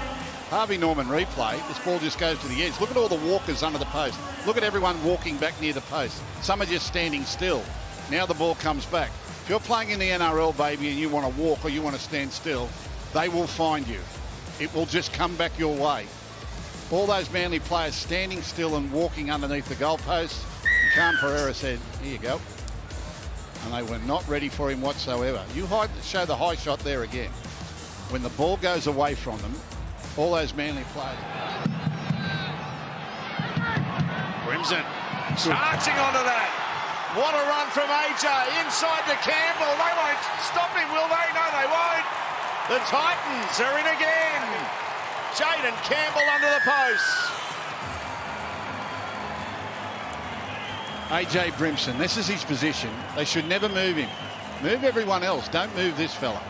S10: Harvey Norman replay. This ball just goes to the edge. Look at all the walkers under the post. Look at everyone walking back near the post. Some are just standing still. Now the ball comes back. If you're playing in the NRL, baby, and you want to walk or you want to stand still, they will find you. It will just come back your way. All those Manly players standing still and walking underneath the goalpost. And Khan-Pereira said, here you go. And they were not ready for him whatsoever. You show the high shot there again. When the ball goes away from them, all those Manly players.
S3: Crimson charging onto that. What a run from AJ inside to Campbell. They won't stop him, will they? No, they won't. The Titans are in again. Jaden Campbell under the post.
S10: AJ Brimson, this is his position. They should never move him. Move everyone else. Don't move this fella.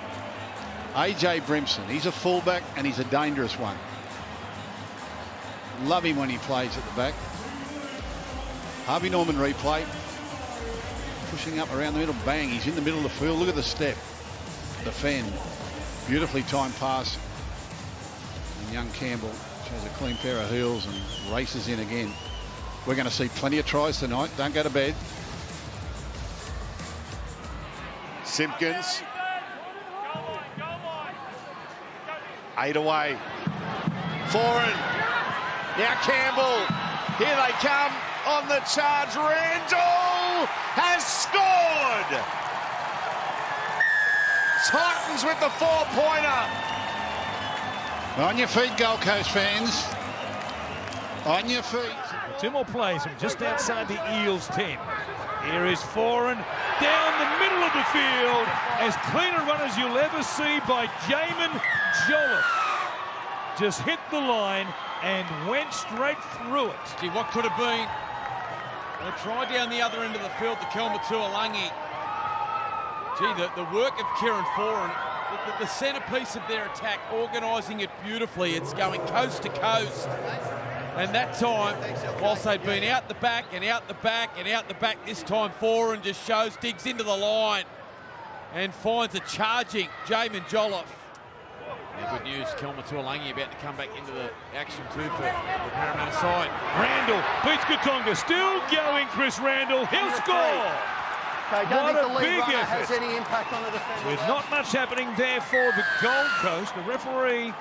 S10: AJ Brimson, he's a fullback and he's a dangerous one. Love him when he plays at the back. Harvey Norman replay. Pushing up around the middle, bang, he's in the middle of the field. Look at the step. Defend. Beautifully timed pass. And young Campbell shows a clean pair of heels and races in again. We're going to see plenty of tries tonight. Don't go to bed.
S3: Simpkins. 8 away. Foran. Now Campbell. Here they come on the charge. Randall has scored. Titans with the 4-pointer.
S10: On your feet, Gold Coast fans. On your feet.
S1: Two more plays from just outside the Eels 10. Here is Foran down the middle of the field. As clean a run as you'll ever see by Jamin Jolliffe. Just hit the line and went straight through it.
S2: Gee, what could have been
S6: They try down the other end of the field to Kelma Tuolangi. Gee, the work of Kieran Foran, the centrepiece of their attack, organising it beautifully. It's going coast to coast. And that time, whilst they'd been out the back and out the back and out the back, this time Foran just digs into the line and finds a charging Jamin Jolliffe. Yeah, good news, Kelma Tuolangi about to come back into the action too for the Parramatta side.
S1: Randall beats Katonga, still going, Chris Randall, he'll score!
S12: Okay, don't
S1: What
S12: think the
S1: a
S12: lead
S1: big
S12: runner
S1: effort.
S12: has any impact on the defender.
S1: With not much happening there for the Gold Coast. The referee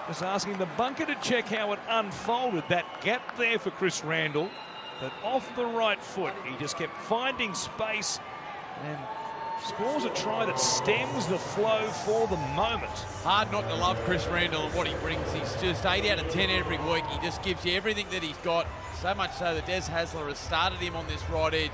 S1: just asking the bunker to check how it unfolded. That gap there for Chris Randall, but off the right foot. He just kept finding space and scores a try that stems the flow for the moment.
S6: Hard not to love Chris Randall and what he brings. He's just 8 out of 10 every week. He just gives you everything that he's got. So much so that Des Hasler has started him on this right edge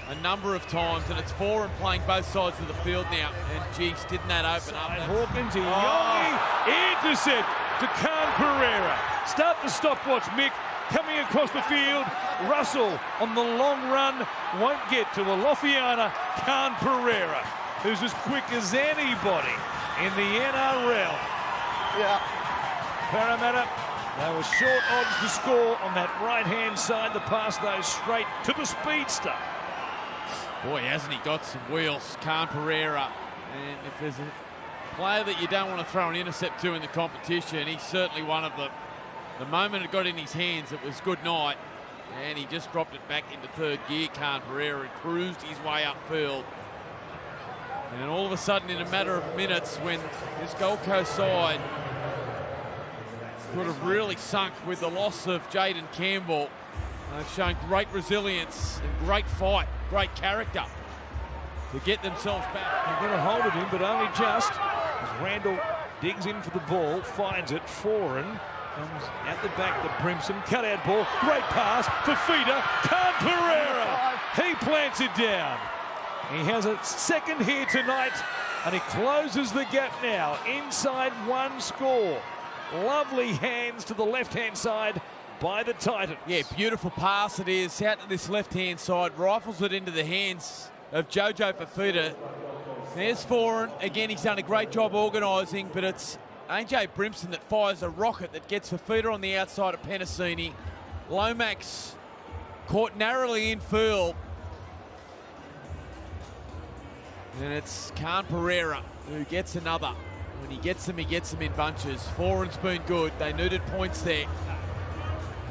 S6: a number of times, and it's Foran playing both sides of the field now. And geez, didn't that open up?
S1: And Hawkins, intercept to Khan Pereira. Start the stopwatch, Mick. Coming across the field, Russell on the long run won't get to Alofiana. Khan Pereira, who's as quick as anybody in the NRL.
S12: Yeah.
S1: Parramatta, they were short odds to score on that right-hand side. The pass, though, straight to the speedster.
S6: Boy, hasn't he got some wheels, Khan Pereira. And if there's a player that you don't want to throw an intercept to in the competition, he's certainly one of them. The moment it got in his hands, it was good night. And he just dropped it back into third gear, Khan Pereira, and cruised his way upfield. And all of a sudden, in a matter of minutes, when this Gold Coast side could have really sunk with the loss of Jaden Campbell, they've shown great resilience and great fight, great character to get themselves back.
S1: They're going to hold it in, but only just as Randall digs in for the ball, finds it. Foran comes at the back to Brimson, cut-out ball, great pass for Feeder, Khan Pereira. He plants it down. He has a second here tonight, and he closes the gap now. Inside one score. Lovely hands to the left-hand side by the Titans.
S6: Yeah, beautiful pass it is, out to this left-hand side, rifles it into the hands of Jojo Fafita. There's Foran. Again, he's done a great job organising, but it's AJ Brimson that fires a rocket that gets Fafita on the outside of Penasini. Lomax caught narrowly in field. And it's Khan Pereira who gets another. When he gets them in bunches. Foran's been good. They needed points there.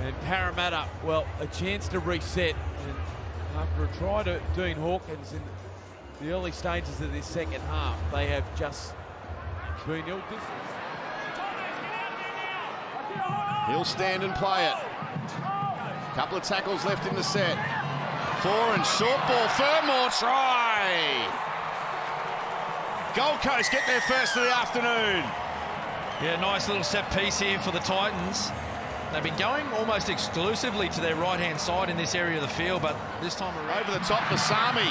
S6: And Parramatta, well, a chance to reset. And after a try to Dean Hawkins in the early stages of this second half, they have just been ill-disciplined.
S9: He'll stand and play it. Couple of tackles left in the set. Foran, short ball, Fermor, try! Gold Coast get there first of the afternoon.
S13: Yeah, nice little set piece here for the Titans. They've been going almost exclusively to their right-hand side in this area of the field, but this time around...
S9: Over the top for Sami.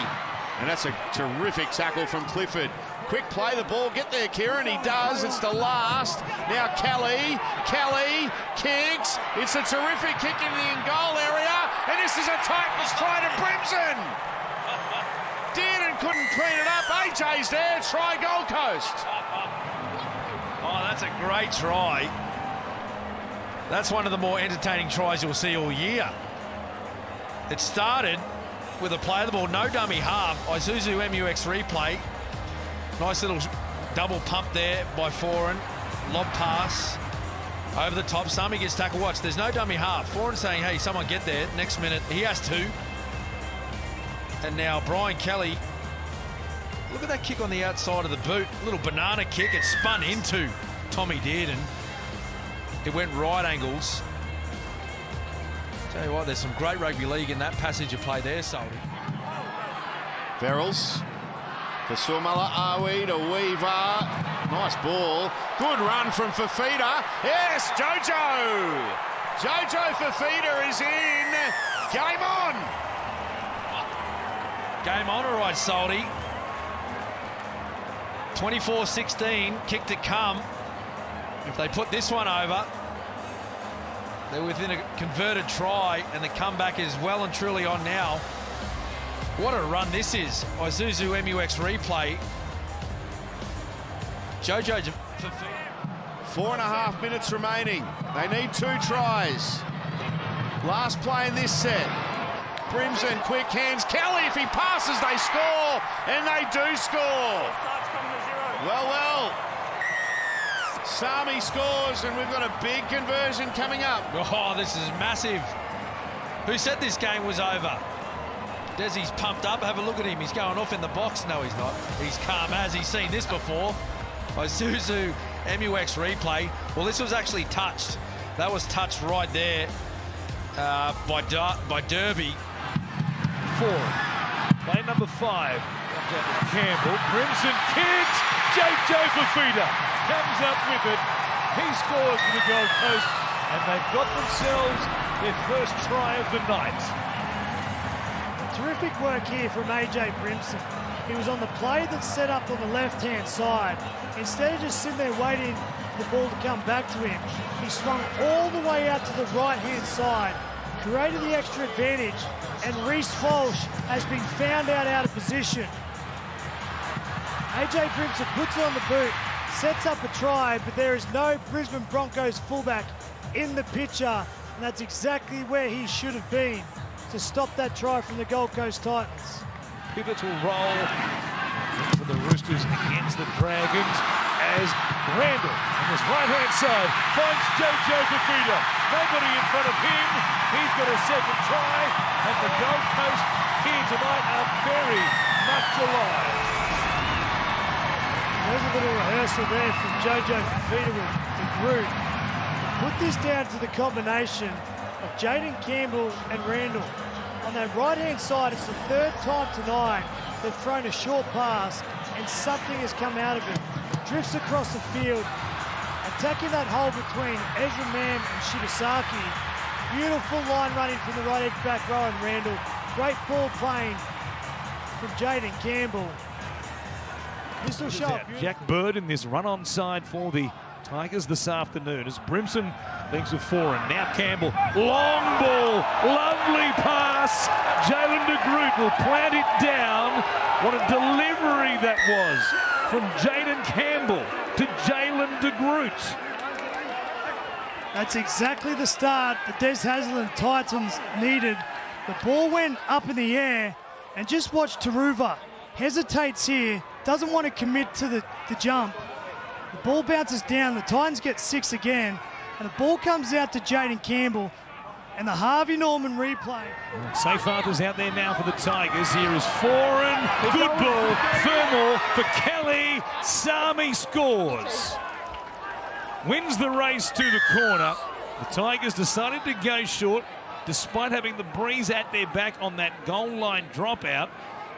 S9: And that's a terrific tackle from Clifford. Quick play the ball, get there, Kieran. He does, it's the last. Now Kelly kicks. It's a terrific kick in the in-goal area. And this is a Titans try to Brimson. Did and couldn't clean it up. AJ's there, try Gold Coast.
S13: Oh, that's a great try. That's one of the more entertaining tries you'll see all year. It started with a play of the ball, no dummy half. Isuzu MUX replay. Nice little double pump there by Foran. Lob pass over the top. Sami gets tackle. Watch, there's no dummy half. Foran saying, hey, someone get there. Next minute, he has to. And now Brian Kelly. Look at that kick on the outside of the boot. Little banana kick. It spun into Tommy Dearden. It went right angles. Tell you what, there's some great rugby league in that passage of play there, Salty.
S9: Verrills for Suomala Awi to Weaver. Nice ball. Good run from Fafita. Yes, Jojo. Jojo Fafita is in. Game on.
S13: Game on, all right, Salty. 24-16, kick to come. If they put this one over, They're within a converted try, and the comeback is well and truly on now. What a run this is. Isuzu MUX replay. Jojo.
S14: 4.5 minutes remaining. They need 2 tries. Last play in this set. Brimson, quick hands. Kelly, if he passes, they score. And they do score. Well. Sami scores, and we've got a big conversion coming up.
S13: Oh, this is massive. Who said this game was over? Desi's pumped up. Have a look at him. He's going off in the box. No, he's not. He's calm as he's seen this before. Isuzu MUX replay. Well, this was actually touched. That was touched right there by Derby.
S1: 4. Play number 5. Comes out to Campbell. Brimson kicks. Jojo Fafita comes up with it. He scores for the Gold Coast, and they've got themselves their first try of the night.
S8: Terrific work here from AJ Brimson. He was on the play that's set up on the left-hand side. Instead of just sitting there waiting for the ball to come back to him, he swung all the way out to the right-hand side, created the extra advantage, and Reece Walsh has been found out of position. AJ Brimson puts it on the boot, sets up a try, but there is no Brisbane Broncos fullback in the picture, and that's exactly where he should have been to stop that try from the Gold Coast Titans.
S1: Pivotal role for the Roosters against the Dragons as Randall on his right-hand side finds Jojo Fafita. Nobody in front of him. He's got a second try, and the Gold Coast here tonight are very much alive.
S8: There's a little rehearsal there from Jojo Fafita with the group. Put this down to the combination of Jaden Campbell and Randall. On that right-hand side, it's the 3rd time tonight they've thrown a short pass and something has come out of it. Drifts across the field, attacking that hole between Ezra Mam and Shibasaki. Beautiful line running from the right edge back row and Randall. Great ball playing from Jaden Campbell. This will show up.
S1: Jack Bird in this run-on side for the Tigers this afternoon as Brimson thinks of 4, and now Campbell. Long ball, lovely pass. Jalen de Groot will plant it down. What a delivery that was from Jaden Campbell to Jalen de Groot.
S8: That's exactly the start the Des Haslam Titans needed. The ball went up in the air, and just watch Taruva. Hesitates here, doesn't want to commit to the jump. The ball bounces down, the Titans get 6 again, and the ball comes out to Jaden Campbell, and the Harvey Norman replay.
S1: Safe Arthur's out there now for the Tigers. Here is Foran. Good ball. Fermor for Kelly. Sami scores. Wins the race to the corner. The Tigers decided to go short despite having the breeze at their back on that goal line dropout.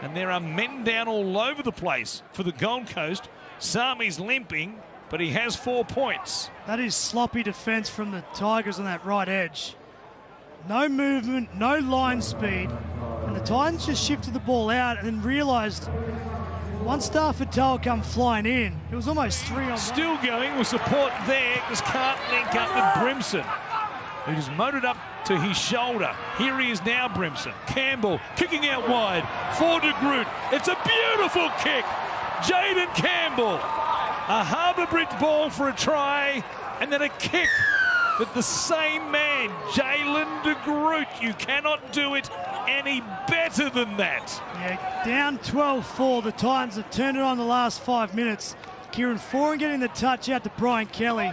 S1: And there are men down all over the place for the Gold Coast. Sami's limping, but he has 4 points.
S8: That is sloppy defence from the Tigers on that right edge. No movement, no line speed. And the Titans just shifted the ball out and then realised once Stafford Toa come flying in, it was almost 3-on-1.
S1: Still going with support there, just can't link up with Brimson, who just motored up to his shoulder. Here he is now, Brimson. Campbell kicking out wide for de Groot. It's a beautiful kick. Jaden Campbell. A Harbour Bridge ball for a try, and then a kick. But the same man, Jalen de Groot. You cannot do it any better than that.
S8: Yeah, down 12-4. The Titans have turned it on the last 5 minutes. Kieran Foran getting the touch out to Brian Kelly.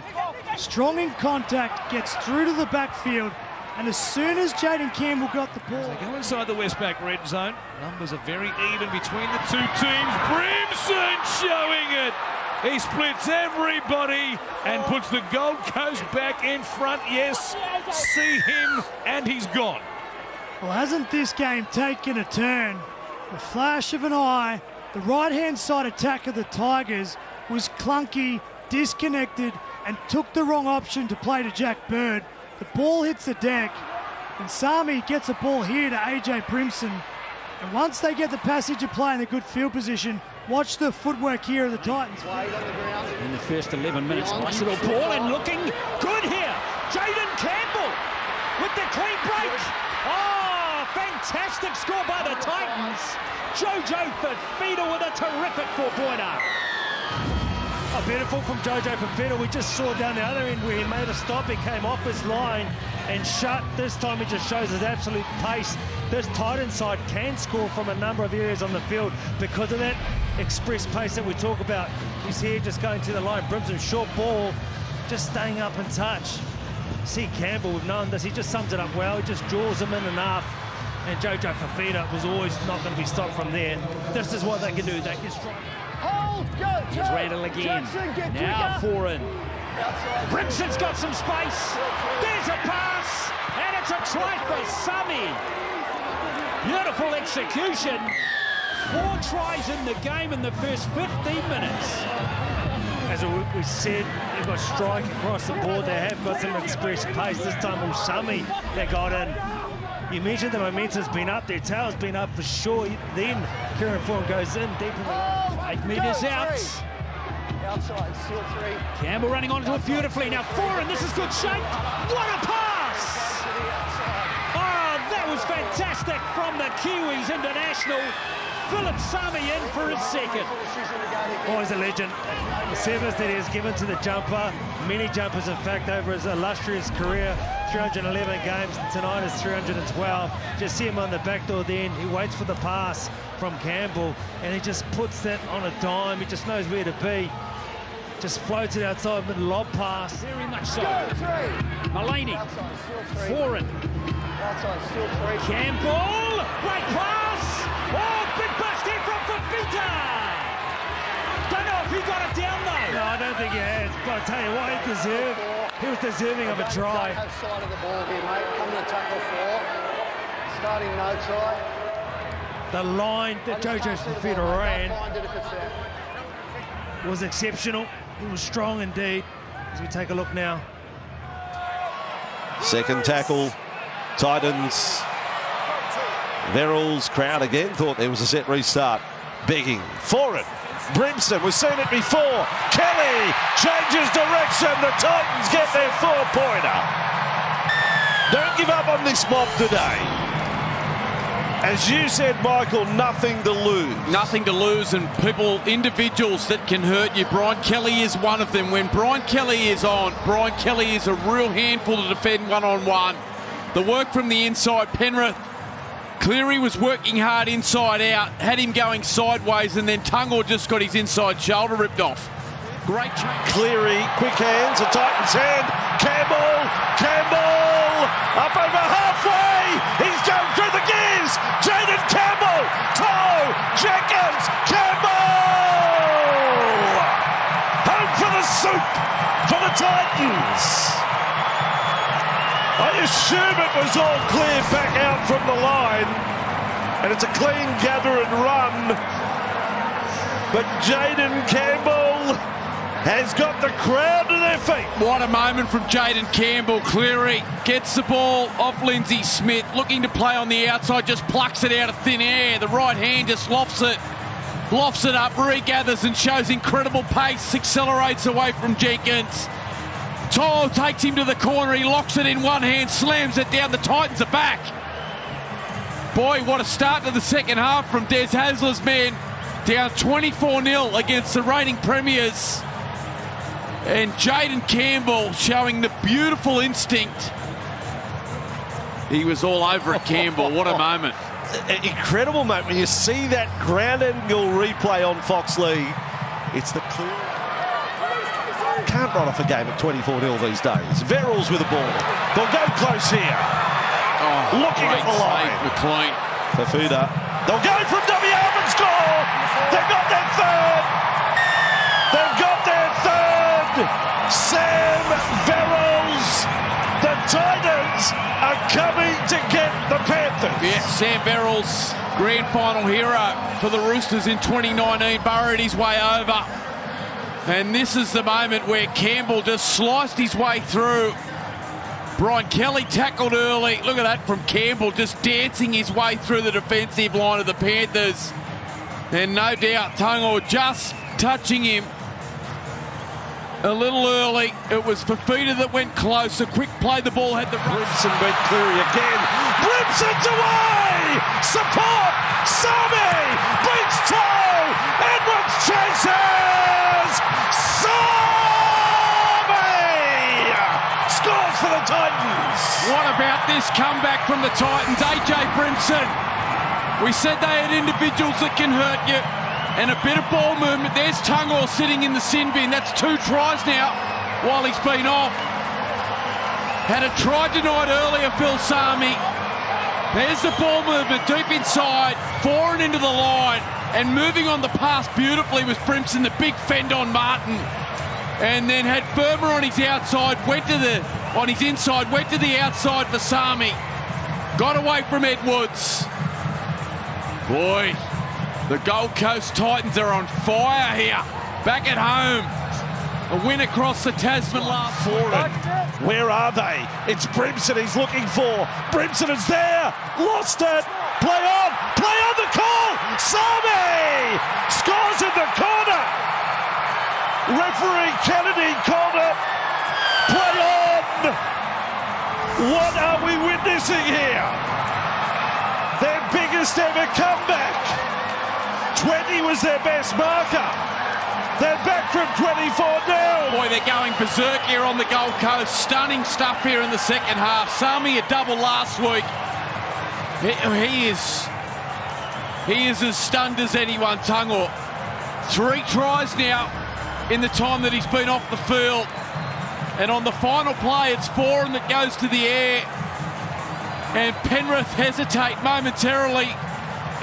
S8: Strong in contact, gets through to the backfield, and as soon as Jaden Campbell got the ball...
S1: They go inside the Westpac red zone. Numbers are very even between the two teams. Brimson showing it. He splits everybody and puts the Gold Coast back in front. Yes, see him, and he's gone.
S8: Well, hasn't this game taken a turn? The flash of an eye, the right-hand side attack of the Tigers was clunky, disconnected, and took the wrong option to play to Jack Bird. The ball hits the deck, and Sami gets a ball here to AJ Brimson. And once they get the passage of play in a good field position, watch the footwork here of the Titans.
S15: In the first 11 minutes, nice little ball and looking good here. Jaden Campbell strike! Oh, fantastic score by the Titans. Jojo Fifita with a terrific four-pointer.
S8: Oh, beautiful from Jojo Fifita. We just saw down the other end where he made a stop. He came off his line and shut. This time he just shows his absolute pace. This Titan side can score from a number of areas on the field because of that express pace that we talk about. He's here just going to the line. Brimson, short ball, just staying up in touch. See Campbell, we've known this. He just sums it up well. He just draws him in enough. And Jojo Fifita was always not going to be stopped from there. This is what they can do. They can strike.
S12: Hold, go,
S15: Here's Randall again.
S12: Jackson,
S15: now Foreign. Brimson's got some space. There's a pass. And it's a try for Sammy. Beautiful execution. 4 tries in the game in the first 15 minutes.
S8: As we said, they've got strike across the board. They have got some express pace. This time Usami, they got in. You mentioned the momentum's been up, their tail's been up for sure. Then Kieran Foran goes in deep in the
S15: 8 metres out.
S12: Outside, still 3.
S15: Campbell running onto it beautifully. Now Foreign, this is good shape. What a pass! Oh, that was fantastic from the Kiwis international. Philip Sami in for his second.
S8: Always a legend. The service that he has given to the jumper, many jumpers in fact over his illustrious career, 311 games, tonight is 312. Just see him on the back door then, he waits for the pass from Campbell and he just puts that on a dime, he just knows where to be. Just floats it outside with a lob pass.
S15: Very much so. Mulaney, Foreign.
S12: Outside, still 3.
S15: Campbell, great pass! Oh, big burst here from Fifita! Don't know if he got it down though.
S8: No, I don't think he has, but I'll tell you what, he was deserving of a try.
S12: Don't have side of the ball here, mate. Come to tackle 4. Starting no try.
S8: The line that Jojo Fifita ran was exceptional. He was strong indeed. As we take a look now.
S3: Second tackle, Titans. Verrills, crowd again, thought there was a set restart. Begging for it. Brimson, we've seen it before. Kelly changes direction. The Titans get their 4-pointer. Don't give up on this mob today. As you said, Michael, nothing to lose.
S6: Nothing to lose, and individuals that can hurt you. Brian Kelly is one of them. When Brian Kelly is on, Brian Kelly is a real handful to defend one-on-one. The work from the inside, Penrith. Cleary was working hard inside out, had him going sideways, and then Tungor just got his inside shoulder ripped off. Great change.
S3: Cleary, quick hands, a Titans hand. Campbell, up over halfway. He's going through the gears. Jaden Campbell, toe, Jenkins, Campbell. Home for the soup for the Titans. I assume it was all cleared back out from the line, and it's a clean gather and run. But Jaden Campbell has got the crowd to their feet.
S6: What a moment from Jaden Campbell. Cleary gets the ball off Lindsay Smith, looking to play on the outside, just plucks it out of thin air. The right hand just lofts it up, regathers and shows incredible pace, accelerates away from Jenkins. Tolo takes him to the corner, he locks it in one hand, slams it down, the Titans are back. Boy, what a start to the second half from Des Hasler's men. Down 24-0 against the reigning premiers. And Jaden Campbell showing the beautiful instinct. He was all over it, Campbell. What a moment.
S3: Incredible moment. When you see that ground angle replay on Fox League, it's the clear. Can't run off a game at 24-0 these days. Verrills with the ball. They'll go close here.
S6: Oh,
S3: looking at the line.
S6: McLean.
S3: Fifita. They'll go from WR and score. They've got their third. They've got their third. Sam Verrills. The Titans are coming to get the Panthers.
S6: Yeah, Sam Verrills, grand final hero for the Roosters in 2019, burrowed his way over. And this is the moment where Campbell just sliced his way through. Brian Kelly tackled early. Look at that from Campbell, just dancing his way through the defensive line of the Panthers. And no doubt Tungor just touching him
S5: a little early. It was Fafita that went close. A quick play, the ball had the
S3: Brimson beat Cleary again. Brimson's away! Support! Sami! Beats toe! Edwards chases! Sami! Scores for the Titans!
S5: What about this comeback from the Titans? AJ Brimson. We said they had individuals that can hurt you. And a bit of ball movement. There's Tungor sitting in the sin bin. That's 2 tries now while he's been off. Had a try denied earlier, Phil Sami. There's the ball movement deep inside, forward into the line, and moving on the pass beautifully was Brimson, the big fend on Martin. And then had Firmer on his outside, on his inside, went to the outside for Sami. Got away from Edwards. Boy, the Gold Coast Titans are on fire here. Back at home. A win across the Tasman last
S3: Foreign. Where are they? It's Brimson he's looking for. Brimson is there. Lost it. Play on. Play on the call. Sami scores in the corner. Referee Kennedy called it. Play on. What are we witnessing here? Their biggest ever comeback. 20 was their best marker. They're back from 24 now.
S5: Boy, they're going berserk here on the Gold Coast. Stunning stuff here in the second half. Sami a double last week. He is as stunned as anyone, Tungor. 3 tries now in the time that he's been off the field. And on the final play, it's Foran that goes to the air. And Penrith hesitate momentarily.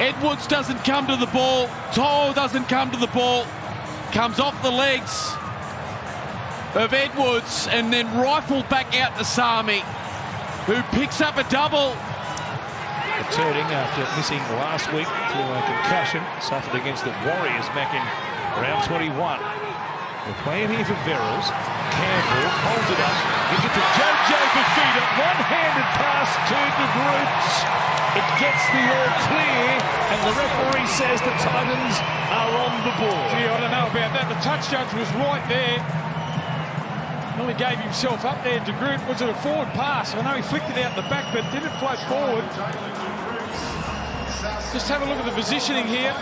S5: Edwards doesn't come to the ball. To'o doesn't come to the ball. Comes off the legs of Edwards and then rifled back out to Sami, who picks up a double.
S1: Returning after missing last week through a concussion, suffered against the Warriors back in round 21. We're playing here for Verrills. Campbell holds it up, gives it to JJ Fafita. One-handed pass to the Groots. It gets the all clear, and the referee says the Titans are on the ball.
S2: Gee, I don't know about that. The touch judge was right there. Nearly gave himself up there. De Groot, was it a forward pass? I know he flicked it out the back, but did it float forward? Just have a look at the positioning here.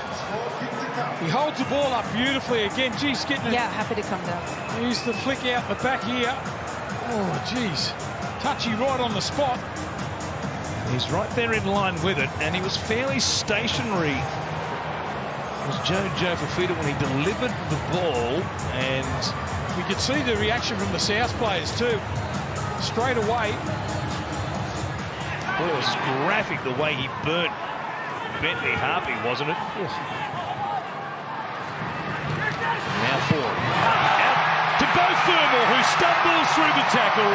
S2: He holds the ball up beautifully again. Geez, getting it.
S16: Yeah, happy to come down.
S2: Here's the flick out the back here. Oh, geez. Touchy right on the spot.
S1: He's right there in line with it, and he was fairly stationary. It was JoJo Fafita when he delivered the ball, and
S2: we could see the reaction from the South players too. Straight away.
S1: Well, it was graphic the way he burnt Bentley Harvey, wasn't it? Now forward. Out to Bo Thermal, who stumbles through the tackle,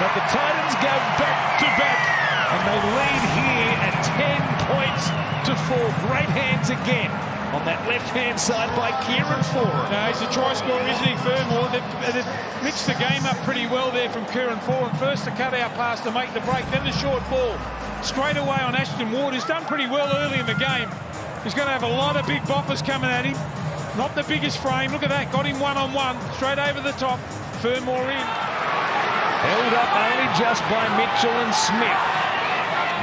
S1: but the Titans go back to back. And they lead here at 10 points to 4. Great hands again on that left-hand side by Kieran Foran.
S2: No, he's a try scorer, isn't he, Fermor? They've mixed the game up pretty well there from Kieran Foran. First the cut-out pass to make the break, then the short ball. Straight away on Ashton Ward, who's done pretty well early in the game. He's going to have a lot of big boppers coming at him. Not the biggest frame. Look at that. Got him one-on-one. Straight over the top. Fermor in.
S1: Held up only just by Mitchell and Smith.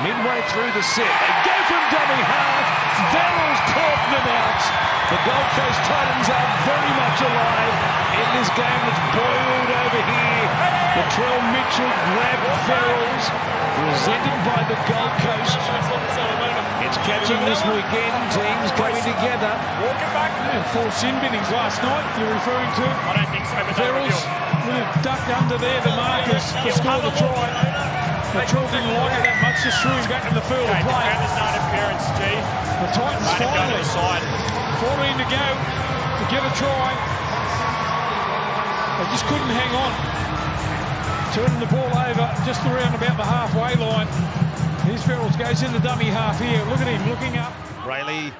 S1: Midway through the set, they go from dummy half. Verrills caught them out. The Gold Coast Titans are very much alive in this game that's boiled over here. Latrell Mitchell grabbed Verrills, presented by the Gold Coast. It's catching this weekend. Teams going together.
S2: Walking back. Yeah, 4 sin binnings last night you're referring to.
S17: I don't think so.
S2: Verrills would have ducked under there, the markers, to score the try. Latrell didn't like it that much, just threw him back in the field of play.
S17: There's no interference, G.
S2: The Titans finally, 14 to go to get a try. They just couldn't hang on. Turning the ball over just around about the halfway line. Here's Verrills, goes in the dummy half here. Look at him looking up.
S3: Rayleigh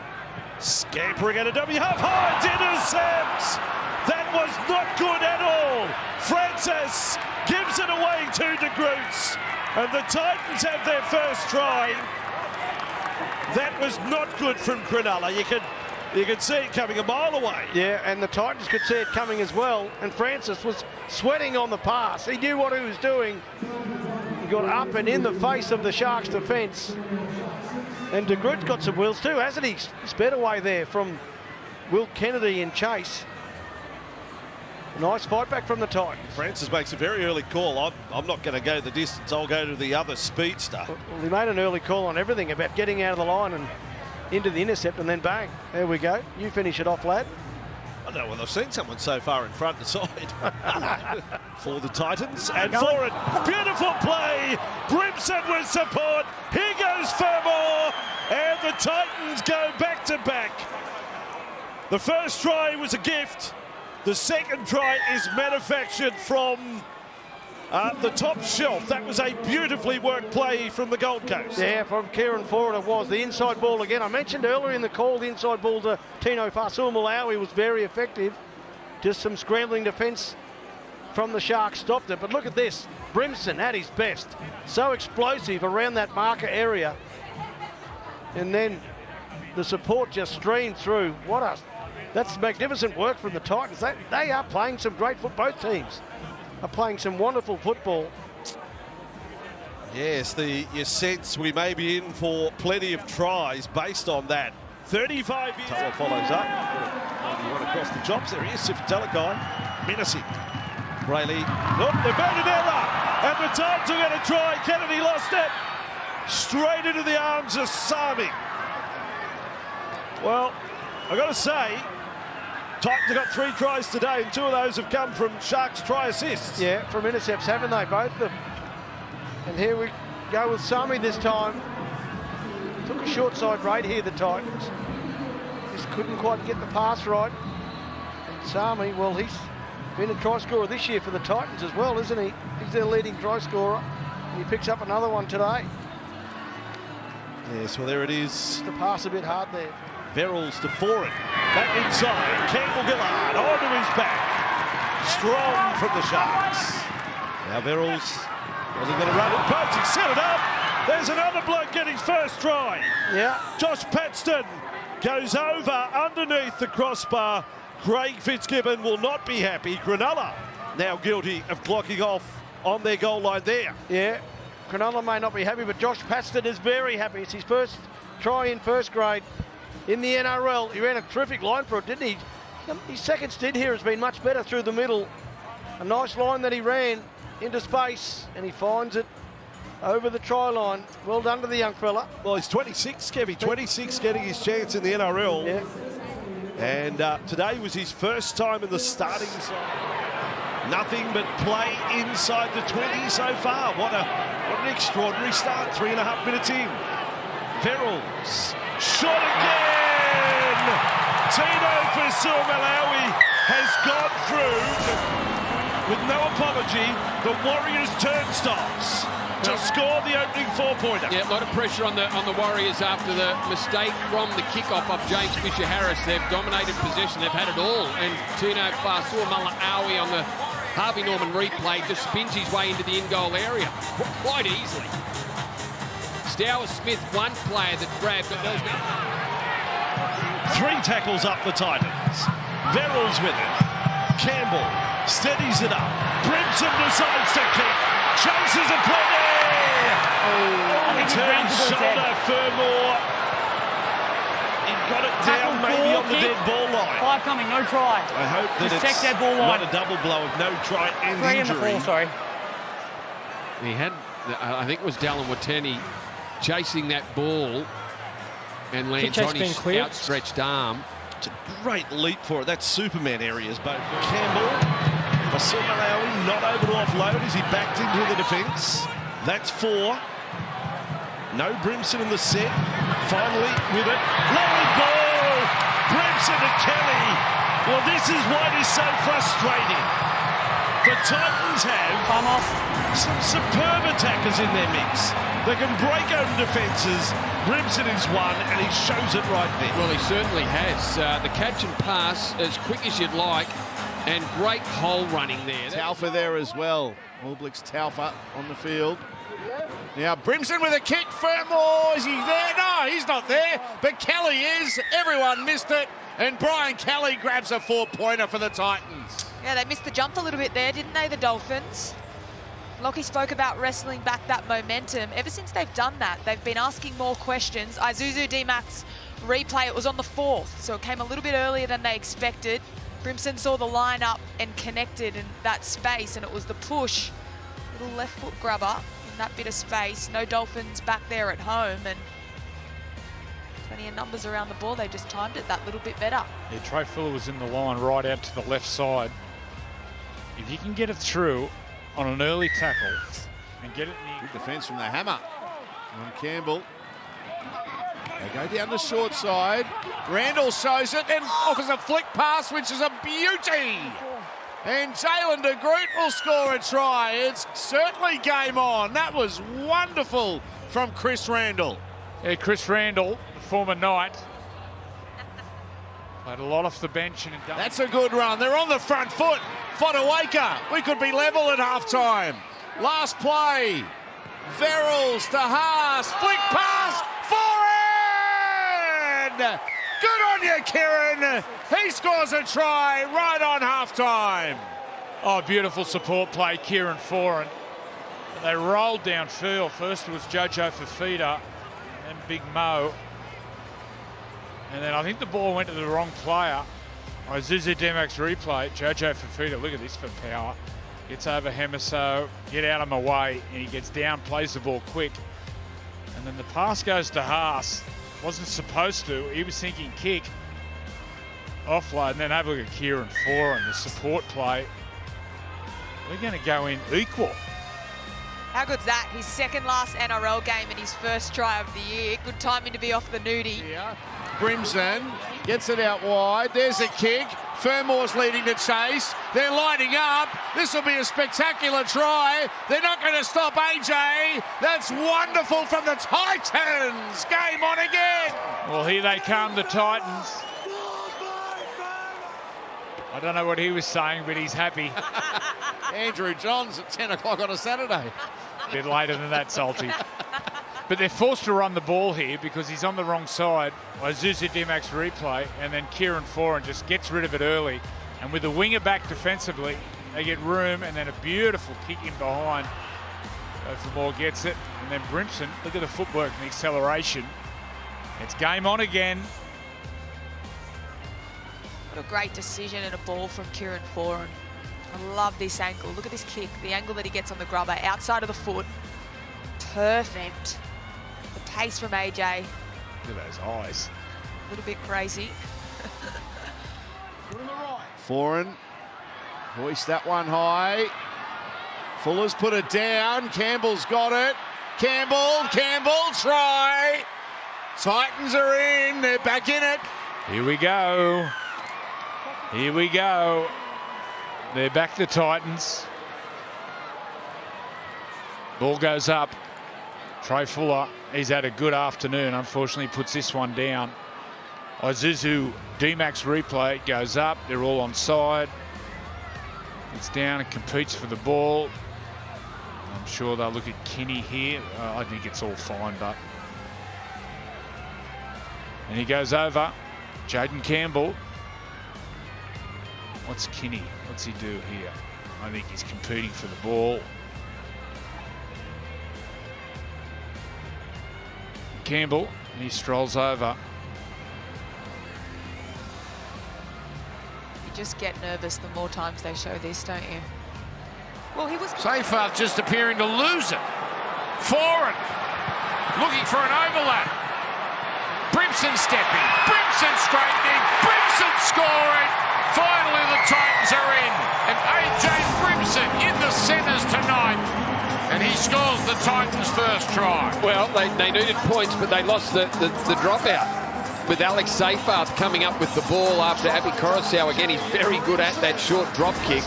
S3: scampering at a dummy half. Hard intercepts. That was not good at all. Francis gives it away to De Groots. And the Titans have their first try. That was not good from Cronulla. You could You could see it coming a mile away.
S16: Yeah, and the Titans could see it coming as well. And Francis was sweating on the pass. He knew what he was doing. He got up and in the face of the Sharks' defence. And de Groot's got some wheels too, hasn't he? Sped away there from Will Kennedy in chase. Nice fight back from the Titans.
S3: Francis makes a very early call. I'm not going to go the distance. I'll go to the other speedster.
S16: Well, he made an early call on everything about getting out of the line and into the intercept, and then bang, there we go. You finish it off, lad.
S3: I don't know whether I've seen someone so far in front and side. For the Titans and for it. Beautiful play. Brimson with support. Here goes Fermor. And the Titans go back to back. The first try was a gift. The second try is manufactured from the top shelf. That was a beautifully worked play from the Gold Coast.
S16: Yeah, from Kieran Ford it was. The inside ball again. I mentioned earlier in the call the inside ball to Tino Fa'asuamaleaui was very effective. Just some scrambling defence from the Sharks stopped it. But look at this. Brimson at his best. So explosive around that marker area. And then the support just streamed through. That's magnificent work from the Titans. They are playing some great football. Both teams are playing some wonderful football.
S3: Yes, you sense we may be in for plenty of tries based on that. 35 years. Tuttle follows up. He went across the chops. There he is, Sifitalakai. Menacing. Brayley. Look, they've made an error. And the Titans are going to try. Kennedy lost it. Straight into the arms of Sami. Well, I've got to say, Titans have got 3 tries today, and 2 of those have come from Sharks try assists.
S16: Yeah, from intercepts, haven't they, both of them? And here we go with Sami this time. Took a short side raid here, the Titans. Just couldn't quite get the pass right. And Sami, well, he's been a try scorer this year for the Titans as well, isn't he? He's their leading try scorer. And he picks up another one today.
S3: Yes, well, there it is.
S16: The pass a bit hard there.
S3: Verrills to Foran. Back inside. Campbell Gillard onto his back. Strong from the Sharks. Now Verrills wasn't going to run it. Post, he set it up. There's another bloke getting his first try.
S16: Yeah.
S3: Josh Paxton goes over underneath the crossbar. Craig Fitzgibbon will not be happy. Cronulla now guilty of clocking off on their goal line there.
S16: Yeah. Cronulla may not be happy, but Josh Paxton is very happy. It's his first try in first grade. In the NRL, he ran a terrific line for it, didn't he? His second stint here has been much better through the middle. A nice line that he ran into space, and he finds it over the try line. Well done to the young fella.
S3: Well, he's 26, Kevy. 26 getting his chance in the NRL.
S16: Yeah. And
S3: today was his first time in the starting side. Nothing but play inside the 20 so far. What an extraordinary start. 3.5 minutes in. Verrills. Shot again! Tino Fa'asuamaleaui has gone through with no apology the Warriors' turnstiles to score the opening 4-pointer.
S4: Yeah, a lot of pressure on the Warriors after the mistake from the kickoff of James Fisher-Harris. They've dominated possession, they've had it all, and Tino Fa'asuamaleaui on the Harvey Norman replay just spins his way into the in-goal area quite easily. Stower Smith, one player that grabbed, but there's no.
S3: 3 tackles up the Titans. Verrills with it. Campbell steadies it up. Brimson decides to kick. Chases a play. Turns shoulder, Fermor. He got it down maybe on the dead ball line.
S17: 5 coming, no try.
S3: I hope that
S17: check that ball line.
S3: not a double blow of no try and
S17: 3
S3: injury.
S17: and 4, sorry.
S4: He had, I think it was Dallin Wateni chasing that ball and lands on his outstretched arm.
S3: It's a great leap for it. That's Superman areas, both. Campbell, Fa'asuamaleaui not able to offload as he backed into the defence. That's 4. No Brimson in the set. Finally with it. Lovely ball. Brimson to Kelly. Well, this is what is so frustrating. The Titans have some superb attackers in their mix. They can break over defences. Brimson is one, and he shows it right there.
S4: Well, he certainly has. The catch and pass as quick as you'd like, and great hole running there.
S14: Taufa there as well. All Blacks Taufa on the field. Now Brimson with a kick. Fermor, is he there? No, he's not there. But Kelly is. Everyone missed it. And Brian Kelly grabs a 4-pointer for the Titans.
S17: Yeah, they missed the jump a little bit there, didn't they, the Dolphins? Lockie spoke about wrestling back that momentum. Ever since they've done that, they've been asking more questions. Isuzu D-Max replay, it was on the 4th, so it came a little bit earlier than they expected. Brimson saw the line up and connected in that space, and it was the push. Little left foot grubber in that bit of space. No Dolphins back there at home, and plenty of numbers around the ball. They just timed it that little bit better.
S2: Yeah, Trey Fuller was in the line right out to the left side. If you can get it through on an early tackle and get it near.
S14: Good defence from the hammer on Campbell. They go down the short side. Randall shows it and offers a flick pass, which is a beauty. And Jalen de Groot will score a try. It's certainly game on. That was wonderful from Chris Randall.
S2: Yeah, Chris Randall, former Knight. Played a lot off the bench. And
S14: that's a good run. They're on the front foot. Fodawaker, we could be level at halftime. Last play. Verrills to Haas. Flick pass. Foreign! Good on you, Kieran. He scores a try right on halftime.
S2: Oh, beautiful support play, Kieran Foran. They rolled downfield. First was Jojo Fafita, and then Big Mo. And then I think the ball went to the wrong player. Isuzu D-Max replay. Jojo Fafita, look at this for power. Gets over Hemiso, get out of my way, and he gets down, plays the ball quick. And then the pass goes to Haas. Wasn't supposed to. He was thinking kick. Offload, and then have a look at Kieran Foran, the support play. We're going to go in equal.
S17: How good's that? His second last NRL game and his first try of the year. Good timing to be off the nudie.
S14: Yeah. Brimson gets it out wide. There's a kick. Fermore's leading the chase. They're lining up. This will be a spectacular try. They're not going to stop AJ. That's wonderful from the Titans. Game on again.
S2: Well, here they come, the Titans. I don't know what he was saying, but he's happy.
S14: Andrew Johns at 10 o'clock on a Saturday.
S2: A bit later than that, Salty. But they're forced to run the ball here because he's on the wrong side. Isuzu D-Max replay, and then Kieran Foran just gets rid of it early. And with the winger back defensively, they get room, and then a beautiful kick in behind. Moore gets it, and then Brimson, look at the footwork and the acceleration. It's game on again.
S17: What a great decision and a ball from Kieran Foran. I love this angle. Look at this kick, the angle that he gets on the grubber, outside of the foot. Perfect. The pace from AJ.
S2: Look at those eyes.
S17: A little bit crazy.
S14: Foran hoists that one high. Fuller's put it down. Campbell's got it. Campbell, try. Titans are in. They're back in it.
S2: Here we go. Here we go. They're back, the Titans. Ball goes up. Trey Fuller, he's had a good afternoon. Unfortunately, puts this one down. Isuzu D-Max replay goes up. They're all on side. It's down and competes for the ball. I'm sure they'll look at Kinney here. I think it's all fine, but... And he goes over. Jaden Campbell. What's Kinney? What's he do here? I think he's competing for the ball. Campbell, he strolls over.
S17: You just get nervous the more times they show this, don't you? Well, he was...
S7: Seyfarth just appearing to lose it. Foran looking for an overlap. Brimson stepping. Brimson straightening. Brimson scoring. Finally, the Titans are in. And AJ Brimson in the centres tonight. And he scores the Titans' first try.
S4: Well, they needed points, but they lost the dropout. With Alex Seyfarth coming up with the ball after Api Coruscant. Again, he's very good at that short drop kick.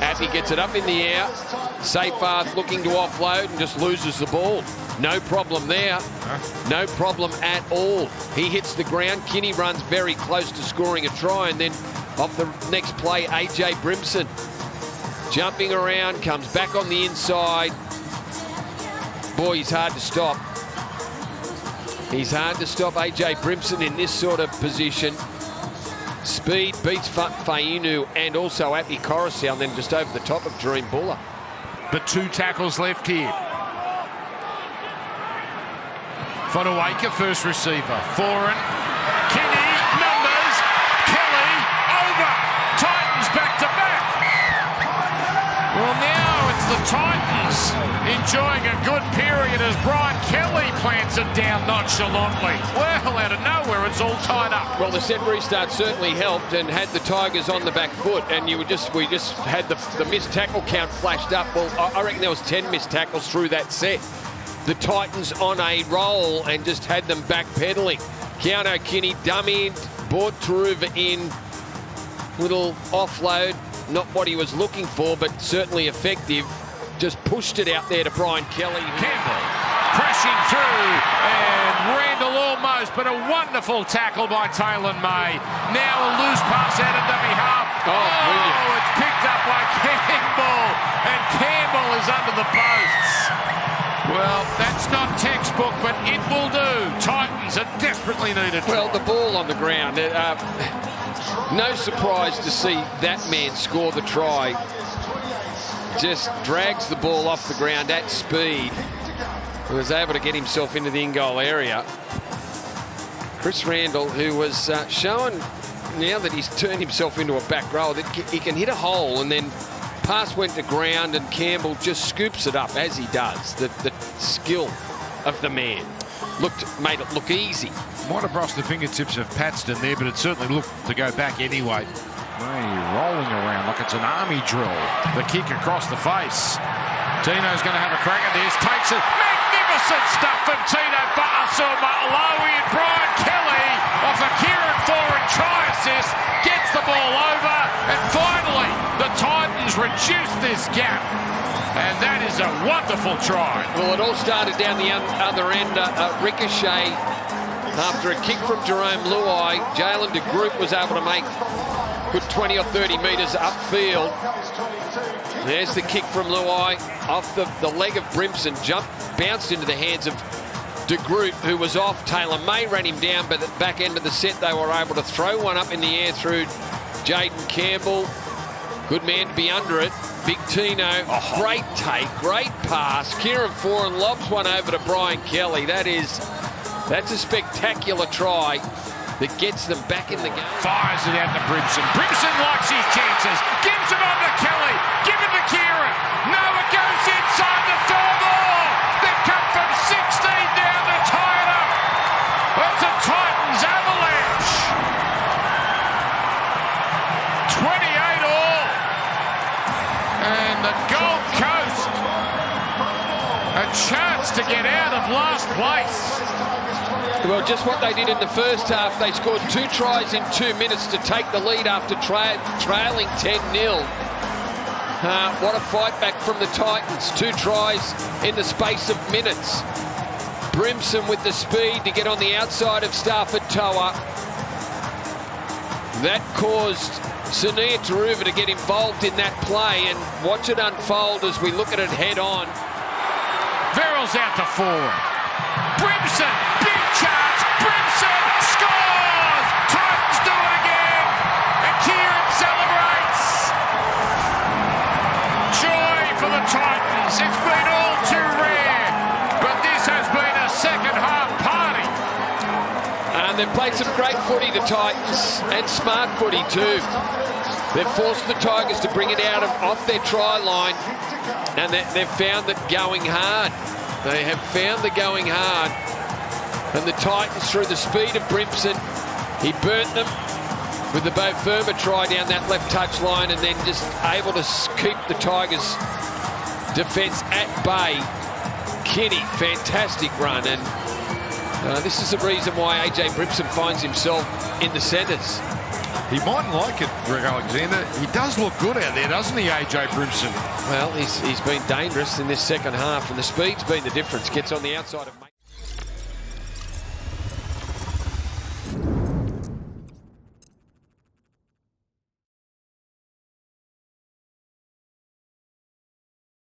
S4: Api gets it up in the air. Seyfarth looking to offload and just loses the ball. No problem there. No problem at all. He hits the ground. Kinney runs very close to scoring a try, and then off the next play, AJ Brimson jumping around, comes back on the inside. Boy, he's hard to stop. He's hard to stop AJ Brimson in this sort of position. Speed beats Fainu and also Api Coruscant, and then just over the top of Dream Buller.
S7: But 2 tackles left here. Fonuwaker, first receiver. Foran, Kenny, numbers, Kelly, over. Titans back to back. Well, now it's the Titans enjoying a good period as Brian Kelly plants it down nonchalantly. Well, out of nowhere, it's all tied up.
S4: Well, the set restart certainly helped and had the Tigers on the back foot, and we just had the missed tackle count flashed up. Well, I reckon there was 10 missed tackles through that set. The Titans on a roll and just had them backpedaling. Keano Kinney dummied, brought Taruva in. Little offload, not what he was looking for, but certainly effective. Just pushed it out there to Brian Kelly.
S7: Campbell crashing through, and Randall almost, but a wonderful tackle by Taylor May. Now a loose pass out of dummy half. Oh, it's picked up by Campbell, and Campbell is under the posts. Well, that's not textbook, but it will do. Titans are desperately needed.
S4: Well, the ball on the ground. No surprise to see that man score the try. Just drags the ball off the ground at speed. He was able to get himself into the in-goal area. Chris Randall, who was showing now that he's turned himself into a back row, that he can hit a hole, and then pass went to ground and Campbell just scoops it up as he does. The skill of the man made it look easy.
S7: Might have brushed the fingertips of Paxton there, but it certainly looked to go back anyway. May rolling around like it's an army drill. The kick across the face. Tino's going to have a crack at this. Takes it. Magnificent stuff from Tino Fa'asuamaleaui, and Brian Kelly off a Kieran Foran try assist. Gets the ball over, and finally the Titans reduce this gap. And that is a wonderful try.
S4: Well, it all started down the other end. Ricochet after a kick from Jerome Luai. Jalen de Groot was able to make good 20 or 30 metres upfield. There's the kick from Luai off the leg of Brimson. Bounced into the hands of de Groot, who was off. Taylor May ran him down, but at the back end of the set they were able to throw one up in the air through Jaden Campbell. Good man to be under it. Big Tino, great take, great pass. Kieran Foran lobs one over to Brian Kelly. That's a spectacular try that gets them back in the game.
S7: Fires it out to Brimson. Brimson likes his chances. Gives it on to Kelly. Give it to Kieran. No, it goes inside the Furmore. They've come from 16 down to tie it up. It's a Titans avalanche. 28 all. And the Gold Coast, a chance to get out of last place.
S4: Well, just what they did in the first half. They scored 2 tries in 2 minutes to take the lead after trailing 10-0. What a fight back from the Titans. 2 tries in the space of minutes. Brimson with the speed to get on the outside of Stafford Toa. That caused Sunia Taruva to get involved in that play, and watch it unfold as we look at it head on.
S7: Verrills out to Foran. Brimson, big charge. Brimson scores. Titans do it again. And Kieran celebrates. Joy for the Titans. It's been all too rare, but this has been a second half party.
S4: And they've played some great footy, the Titans, and smart footy too. They've forced the Tigers to bring it out off their try line, and they've found that going hard. They have found the going hard. And the Titans, through the speed of Brimson, he burnt them with the Bo Firma try down that left touch line, and then just able to keep the Tigers' defence at bay. Kinney, fantastic run, and this is the reason why AJ Brimson finds himself in the centres.
S7: He mightn't like it, Greg Alexander. He does look good out there, doesn't he, AJ Brimson?
S4: Well, he's been dangerous in this second half, and the speed's been the difference. Gets on the outside of...